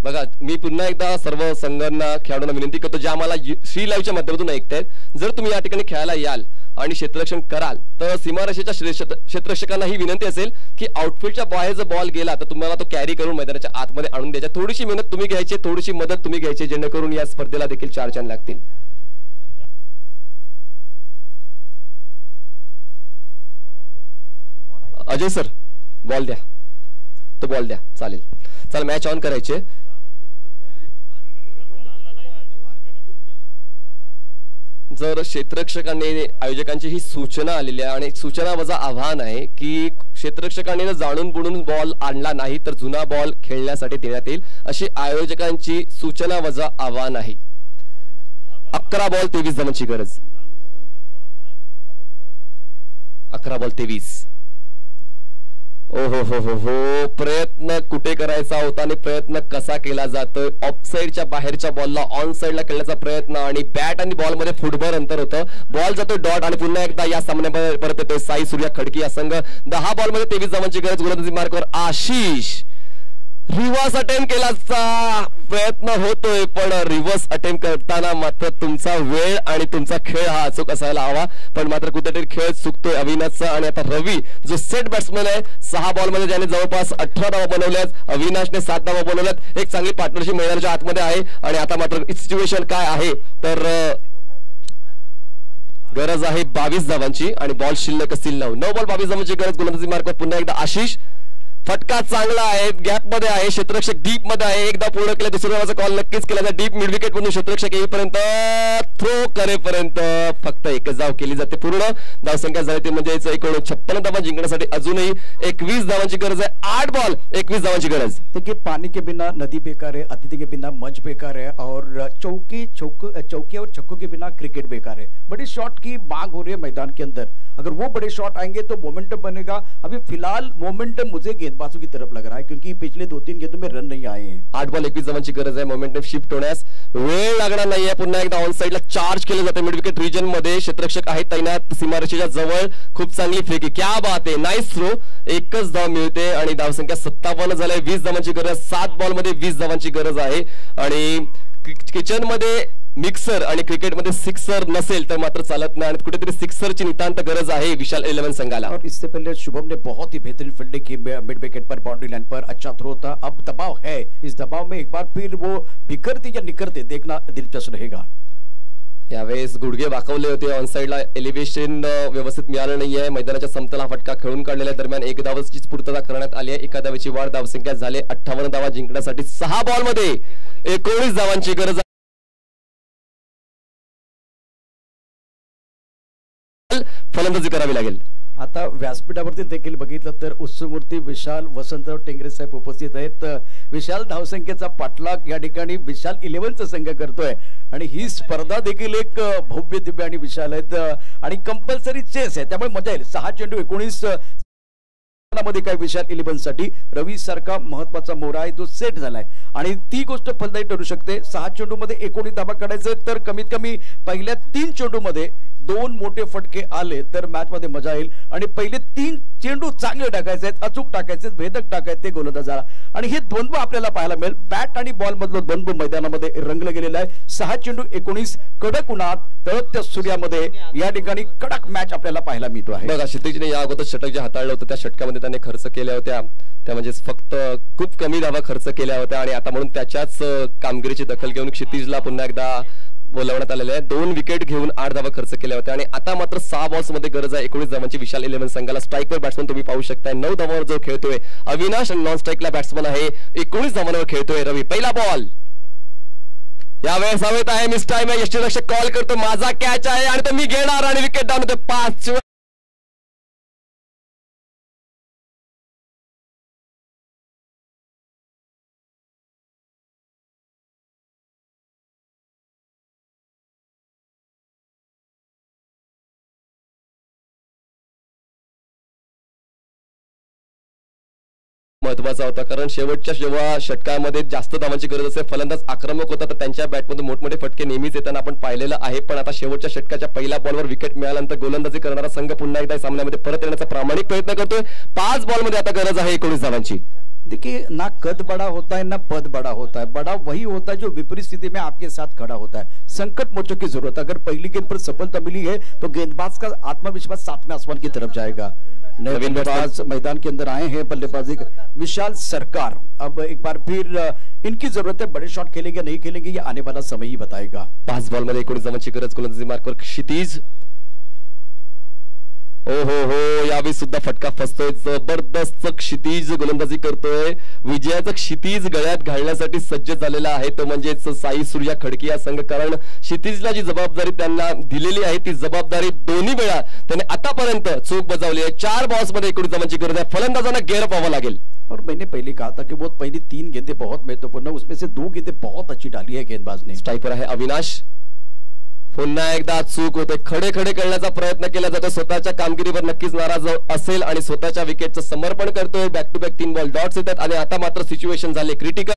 बघा मी पुन्हा एकदा सर्व संघांना, खेळाडूंना विनंती करतो जे आम्हाला श्री लाईव्हच्या माध्यमातून ऐकतायत, जर तुम्ही या ठिकाणी खेळायला याल आणि क्षेत्ररक्षण कराल तर सीमारेषेच्या क्षेत्ररक्षकांना ही विनंती असेल की आउटफील्डच्या बाहेर जर बॉल गेला तर तुम्हाला तो कॅरी करून मैदानाच्या आतमध्ये आणून द्यायचा। थोडीशी मेहनत तुम्ही घ्यायची, थोडीशी मदत तुम्ही घ्यायची, जेणेकरून या स्पर्धेला देखील 4 चांद लागतील। अजय सर बॉल द्या, तो बॉल द्या, चालेल, चल मॅच ऑन करायचे। जर क्षेत्ररक्षकांनी, आयोजकांची ही सूचना आलेली आहे आणि सूचना वजा आव्हान आहे की क्षेत्ररक्षकांनी जाणून बुडून बॉल आणला नाही तर जुना बॉल खेळण्यासाठी देण्यात येईल, अशी आयोजकांची सूचना वजा आव्हान आहे। 11 बॉल 23 धावांची गरज, 11 बॉल 23। ओहो हो हो हो, प्रयत्न कुठे करायचा होता आणि प्रयत्न कसा केला जातोय. ऑफसाईडच्या बाहेरच्या बॉलला ऑन साइडला खेळण्याचा प्रयत्न आणि बॅट आणि बॉल मध्ये फुटभर अंतर होतं. बॉल जातोय डॉट आणि पुन्हा एकदा या सामन्यामध्ये परत येतोय साई सूर्या खडकी या संघ. 10 बॉल मध्ये 23 धावांची गरज. गोलंदाजी मार्कवर आशिष. रिव्हर्स अटेम्प्ट केल्याचा प्रयत्न होतोय पण रिव्हर्स अटेम्प्ट करताना मात्र तुमचा वेळ आणि तुमचा खेळ हा अचूक असायला हवा, पण मात्र कुठेतरी खेळ चुकतोय अविनाशचा. आणि आता रवी जो सेट बॅट्समन आहे, 6 बॉल मध्ये ज्याने जवळपास 18 धावा बनवल्यात, अविनाशने 7 धावा बनवल्यात. एक चांगली पार्टनरशिप मैदानाच्या आतमध्ये आहे. आणि आता मात्र सिच्युएशन काय आहे तर गरज आहे 22 धावांची आणि बॉल शिल्लक असतील 9 बॉल 22 धावांची गरज. गोलंदाजी मार्कवर पुन्हा एकदा आशिष. फटका चांगला आहे, गॅप मध्ये आहे, क्षेत्ररक्षक डीप मध्ये आहे. एकदा पूर्ण केलं, दुसऱ्या धावाचा कॉल नक्कीच केला जाईल. डीप मिड विकेट मधून क्षेत्ररक्षक येईपर्यंत थ्रो करेपर्यंत फक्त एकच धाव केली जाते. पूर्ण धावसंख्या झाली ती म्हणजे 56 धावा जिंकण्यासाठी अजूनही 21 धावांची गरज आहे. 8 बॉल 21 धावांची गरज. देखिए पानी के बिना नदी बेकार है, अतिथि के बिना मंच बेकार है और चौकी और छक्कों के बिना क्रिकेट बेकार है. बड़ी शॉट की मांग हो रही है मैदान के अंदर. अगर वो बड़े शॉट आएंगे तो मोमेंटम बनेगा. अभी फिलहाल मोमेंटम मुझे गेंदबाजों की तरफ लग रहा है क्योंकि पिछले 2-3 गेंदों में रन नहीं आए हैं. 8 बॉल 21 धावांची गरज आहे. मोमेंटम शिफ्ट होण्यास वेळ लागणार नाहीये. पुन्हा एकदा ऑन साइडला चार्ज केले जाते मिड विकेट रिजन मध्ये. क्षेत्ररक्षक आहे तैनात सीमारेषेच्या जवळ. खूप चांगली फेकी, क्या बात आहे, नाईस थ्रो. एकच धाव मिळते आणि धावसंख्या 57 झाली. 20 धावांची गरज. 7 बॉल मध्ये 20 धावांची गरज आहे. आणि किचन मध्ये मिक्सर आणि क्रिकेटमध्ये सिक्सर नसेल तर मात्र चालत नाही आणि कुठेतरी सिक्सरची नितांत गरज आहे विशाल 11 संघाला. और इससे पहले शुभम ने बहुत ही बेहतरीन फील्डिंग की मिड विकेट पर, बाउंड्री लाइन पर अच्छा थ्रो था. अब दबाव है, इस दबाव में एक बार फिर वो बिखरते या निखरते देखना दिलचस्प रहेगा. यावेळेस गुडघे वाकवले होते. ऑन साइडला एलिव्हेशन व्यवस्थित मिळालं नाहीये. मैदानाच्या समतला फटका खेळून काढलेल्या दरम्यान 1 धावाचीच पूर्तता करण्यात आली आहे. 1 धावेची वाढ. धावसंख्या झाले 58 धावा जिंकण्यासाठी 6 बॉल मध्ये 19 धावांची गरज. फलंदाजी करावी लागेल. आता व्यासपीठावरती देखील बघितलं तर उत्सवमूर्ती विशाल वसंतराव टेंगरे साहेब उपस्थित आहेत. विशाल धावसंख्येचा पाठलाग या ठिकाणी विशाल 11चा संघ करतोय आणि ही स्पर्धा देखील एक भव्य दिव्य आणि विशाल आहेत आणि कंपल्सरी चेस आहे त्यामुळे मजा येईल. 6 चेंडू 19 मध्ये काय विशाल 11 साठी रवी सारखा महत्वाचा मोरा आहे जो सेट झालाय आणि ती गोष्ट फलदायी ठरू शकते. 6 चेंडू मध्ये 19 धावा काढायचे तर कमीत कमी पहिल्या 3 चेंडू मध्ये 2 मोठे फटके आले तर मॅच मध्ये मजा येईल आणि पहिले 3 चेंडू चांगले टाकायचे आहेत, अचूक टाकायचे, भेदक टाकायचे गोलंदाजाला आणि हे द्वंद्व आपल्याला पाहायला मिळेल. बॅट आणि बॉल मधलं द्वंद्व मैदानामध्ये रंगलं गेलेलं आहे. 6 चेंडू 19 कडक उन्हात तळपत्या सूर्यामध्ये या ठिकाणी कडक मॅच आपल्याला पाहायला मिळतो आहे. बघा क्षितिजने या अगोदर षटक जे हाताळलं होतं त्या षटकामध्ये त्याने खर्च केल्या होत्या त्या म्हणजे फक्त खूप कमी धावा खर्च केल्या होत्या आणि आता म्हणून त्याच्याच कामगिरीची दखल घेऊन क्षितिजला पुन्हा एकदा बोलावण्यात आलेले आहे. 2 विकेट घेऊन 8 धावा खर्च केल्या होत्या आणि आता मात्र 6 बॉल्स मध्ये गरज आहे 19 धावांची विशाल 11 संघाला. स्ट्राईकवर बॅट्समन तुम्ही पाहू शकताय 9 धावांवर जो खेळतोय अविनाश आणि नॉन स्ट्राईकला बॅट्समन आहे 19 धावांवर खेळतोय रवी. पहिला बॉल यावेळेस हवेत आहे, मिस टाइम आहे. यष्टीरक्षक कॉल करतो माझा कॅच आहे आणि तो मी घेणार आणि विकेट डाऊन होते. 5 महत्वाचा होता कारण शेवटच्या जेव्हा षटकामध्ये जास्त धावांची गरज असते फलंदाज आक्रमक होता तर त्यांच्या बॅटमध्ये मोठमोठे फटके नेहमीच येताना आपण पाहिलेलं आहे. पण आता शेवटच्या षटकाच्या पहिल्या बॉलवर विकेट मिळाल्यानंतर गोलंदाजी करणारा संघ पुन्हा एकदा सामन्यामध्ये परत येण्याचा प्रामाणिक प्रयत्न करतोय. 5 बॉलमध्ये आता गरज आहे 19 धावांची. देखिए ना कद बड़ा होता है ना पद बड़ा होता है, बड़ा वही होता है जो विपरीत स्थिति में आपके साथ खड़ा होता है. संकट मोचक की जरूरत. अगर पहली गेंद पर सफलता मिली है तो गेंदबाज का आत्मविश्वास 7वें आसमान की तरफ जाएगा. नवीन बल्लेबाज मैदान के अंदर आए हैं बल्लेबाजी विशाल सरकार. अब एक बार फिर इनकी जरूरत है. बड़े शॉट खेलेंगे नहीं खेलेंगे ये आने वाला समय ही बताएगा. 5 बॉलमध्ये 19 धावांची गरज. गोलंदाजी मार्कवर क्षितिज. ओ हो यावेळी सुद्धा फटका फसतोय. जबरदस्त क्षितिज गोलंदाजी करतोय. विजयाचं क्षितिज गळ्यात घालण्यासाठी सज्ज झालेला आहे तो म्हणजेच साई सूर्या खडकी या संघ. कारण क्षितिजला जी जबाबदारी त्यांना दिलेली आहे ती जबाबदारी दोन्ही वेळा त्याने आतापर्यंत चूक बजावली आहे. 4 बॉल्स मध्ये 19 धावांची गरज आहे. फलंदाजांना गेअर पाहावा लागेल. और मैंने पहले कहा था कि वो पहली 3 गेंदें बहुत महत्वपूर्ण, उसमें से 2 गेंदें बहुत अच्छी डाली है गेंदबाज ने. स्ट्राइक पर है अविनाश. पुन्हा एकदा चूक होते. खडे खडे करण्याचा प्रयत्न केला जातो. स्वतःच्या कामगिरीवर नक्कीच नाराज असेल आणि स्वतःच्या विकेटचं समर्पण करतोय. Back to back 3 ball dots येतात आणि आता मात्र सिच्युएशन झाली क्रिटिकल.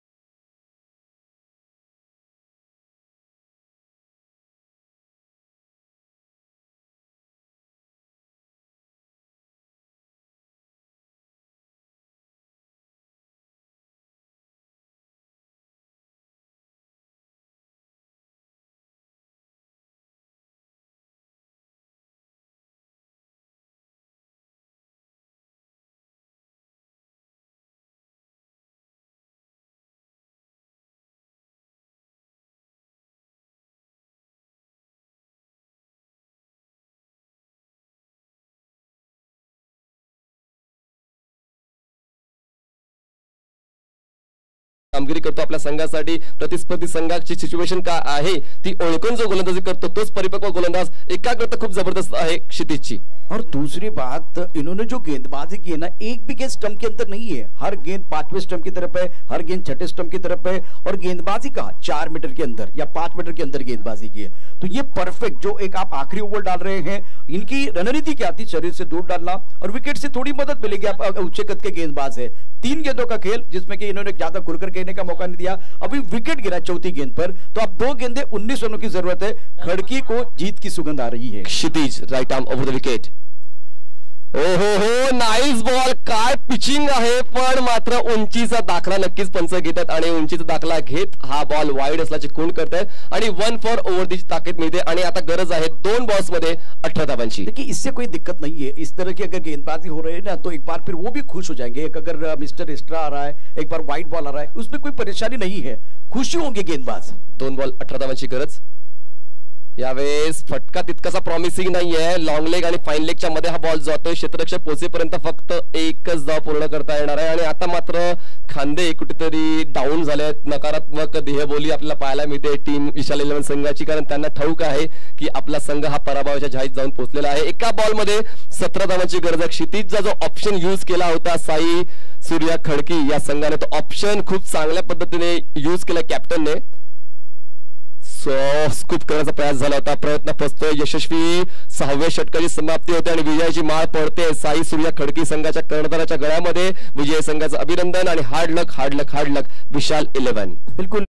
कामगिरी करतो आपल्या संघासाठी. प्रतिस्पर्धी संघाची सिच्युएशन काय आहे ती ओळखून जो गोलंदाजी करतो तोच परिपक्व गोलंदाज. एकाग्रता खूप जबरदस्त आहे क्षितिजची. और दूसरी बात, इन्होंने जो गेंदबाजी की है ना, एक भी गेंद स्टंप के अंदर नहीं है. हर गेंद 5वें स्टंप की तरफ है, हर गेंद 6ठे स्टंप की तरफ है. और गेंदबाजी का 4 मीटर के अंदर या 5 मीटर के अंदर गेंदबाजी की है. तो ये परफेक्ट, जो एक आप आखिरी ओवर डाल रहे हैं, इनकी रणनीति क्या थी? शरीर से दूर डालना और विकेट से थोड़ी मदद मिलेगी. आप ऊंचे कद के गेंदबाज है. 3 गेंदों का खेल जिसमें कि इन्होंने ज्यादा खुलकर खेलने का मौका नहीं दिया. अभी विकेट गिरा चौथी गेंद पर, तो अब 2 गेंदे 19 रनों की जरूरत है. खड़की को जीत की सुगंध आ रही है. Kshitij right arm over the wicket. ओहो हो, नाईस बॉल. काय पिचिंग आहे, पण मात्र उंचीचा दाखला नक्कीच पंच घेतात आणि उंचीचा दाखला घेत हा बॉल वाईड असल्याची खूण करतायत आणि 1 फॉर ओव्हर ची ताकद मिळते आणि आता गरज आहे 2 बॉल्स मध्ये 18 धावांची. देखिए, इससे कोई दिक्कत नहीं है. इस तरह की अगर गेंदबाजी हो रही है ना, तो एक बार फिर वो भी खुश हो जाएंगे. एक अगर मिस्टर एक्स्ट्रा आ रहा है, एक बार वाइड बॉल आ रहा है, उसमें कोई परेशानी नहीं है. खुशी होंगे गेंदबाज. 2 बॉल 18 धावांची गरज. यावेळेस फटका तितकासा प्रॉमिसिंग नाहीये. लॉंग लेग आणि फाईन लेगच्या मध्ये हा बॉल जातोय. क्षेत्ररक्षक पोहोचेपर्यंत फक्त एकच धाव पूर्ण करता येणार आहे आणि आता मात्र खांदे कुठेतरी डाऊन झाले आहेत. नकारात्मक देहबोली आपल्याला पाहायला मिळते टीम विशाल 11 संघाची, कारण त्यांना ठाऊक आहे की आपला संघ हा पराभवाच्या झाईत जाऊन पोहोचलेला आहे. एका बॉलमध्ये 17 धावांची गरज आहे. क्षितिजचा जो ऑप्शन यूज केला होता साई सूर्या खडकी या संघाने, तो ऑप्शन खूप चांगल्या पद्धतीने यूज केला कॅप्टनने. स्कूप करण्याचा प्रयास झाला होता. प्रयत्न फसतोय. यशस्वी 6व्या षटकाची समाप्ती होते आणि विजयाची माळ पडते साई सूर्या खडकी संघाच्या कर्णधाराच्या गळ्यामध्ये. विजय संघाचं अभिनंदन आणि hard luck hard luck hard luck Vishal 11. बिल्कुल.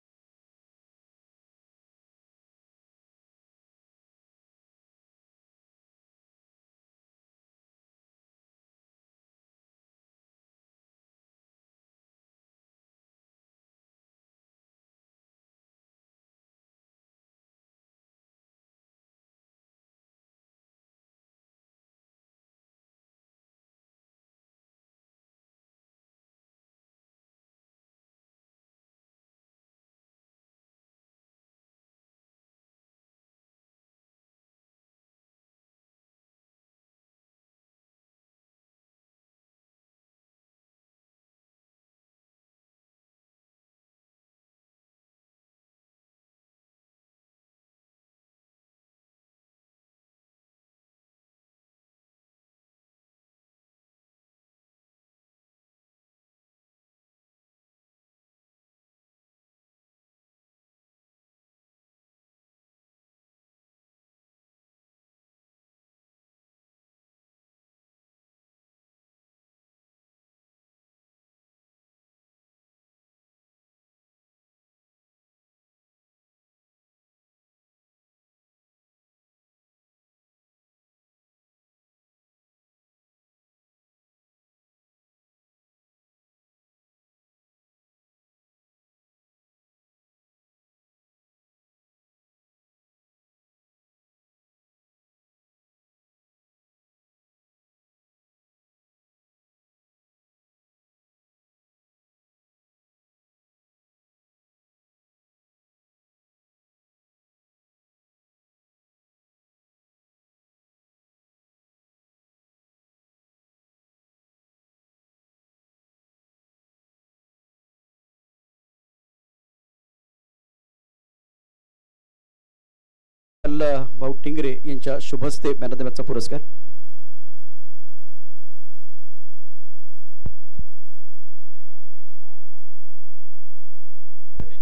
भाऊ टिंगरे यांच्या शुभस्ते मॅन ऑफ द मॅचचा पुरस्कार.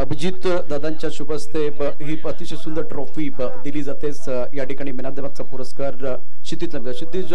अभिजित दादांच्या शुभ हस्ते ही अतिशय सुंदर ट्रॉफी दिली जाते। या ठिकाणी मॅन ऑफ द मॅचचा पुरस्कार क्षितिज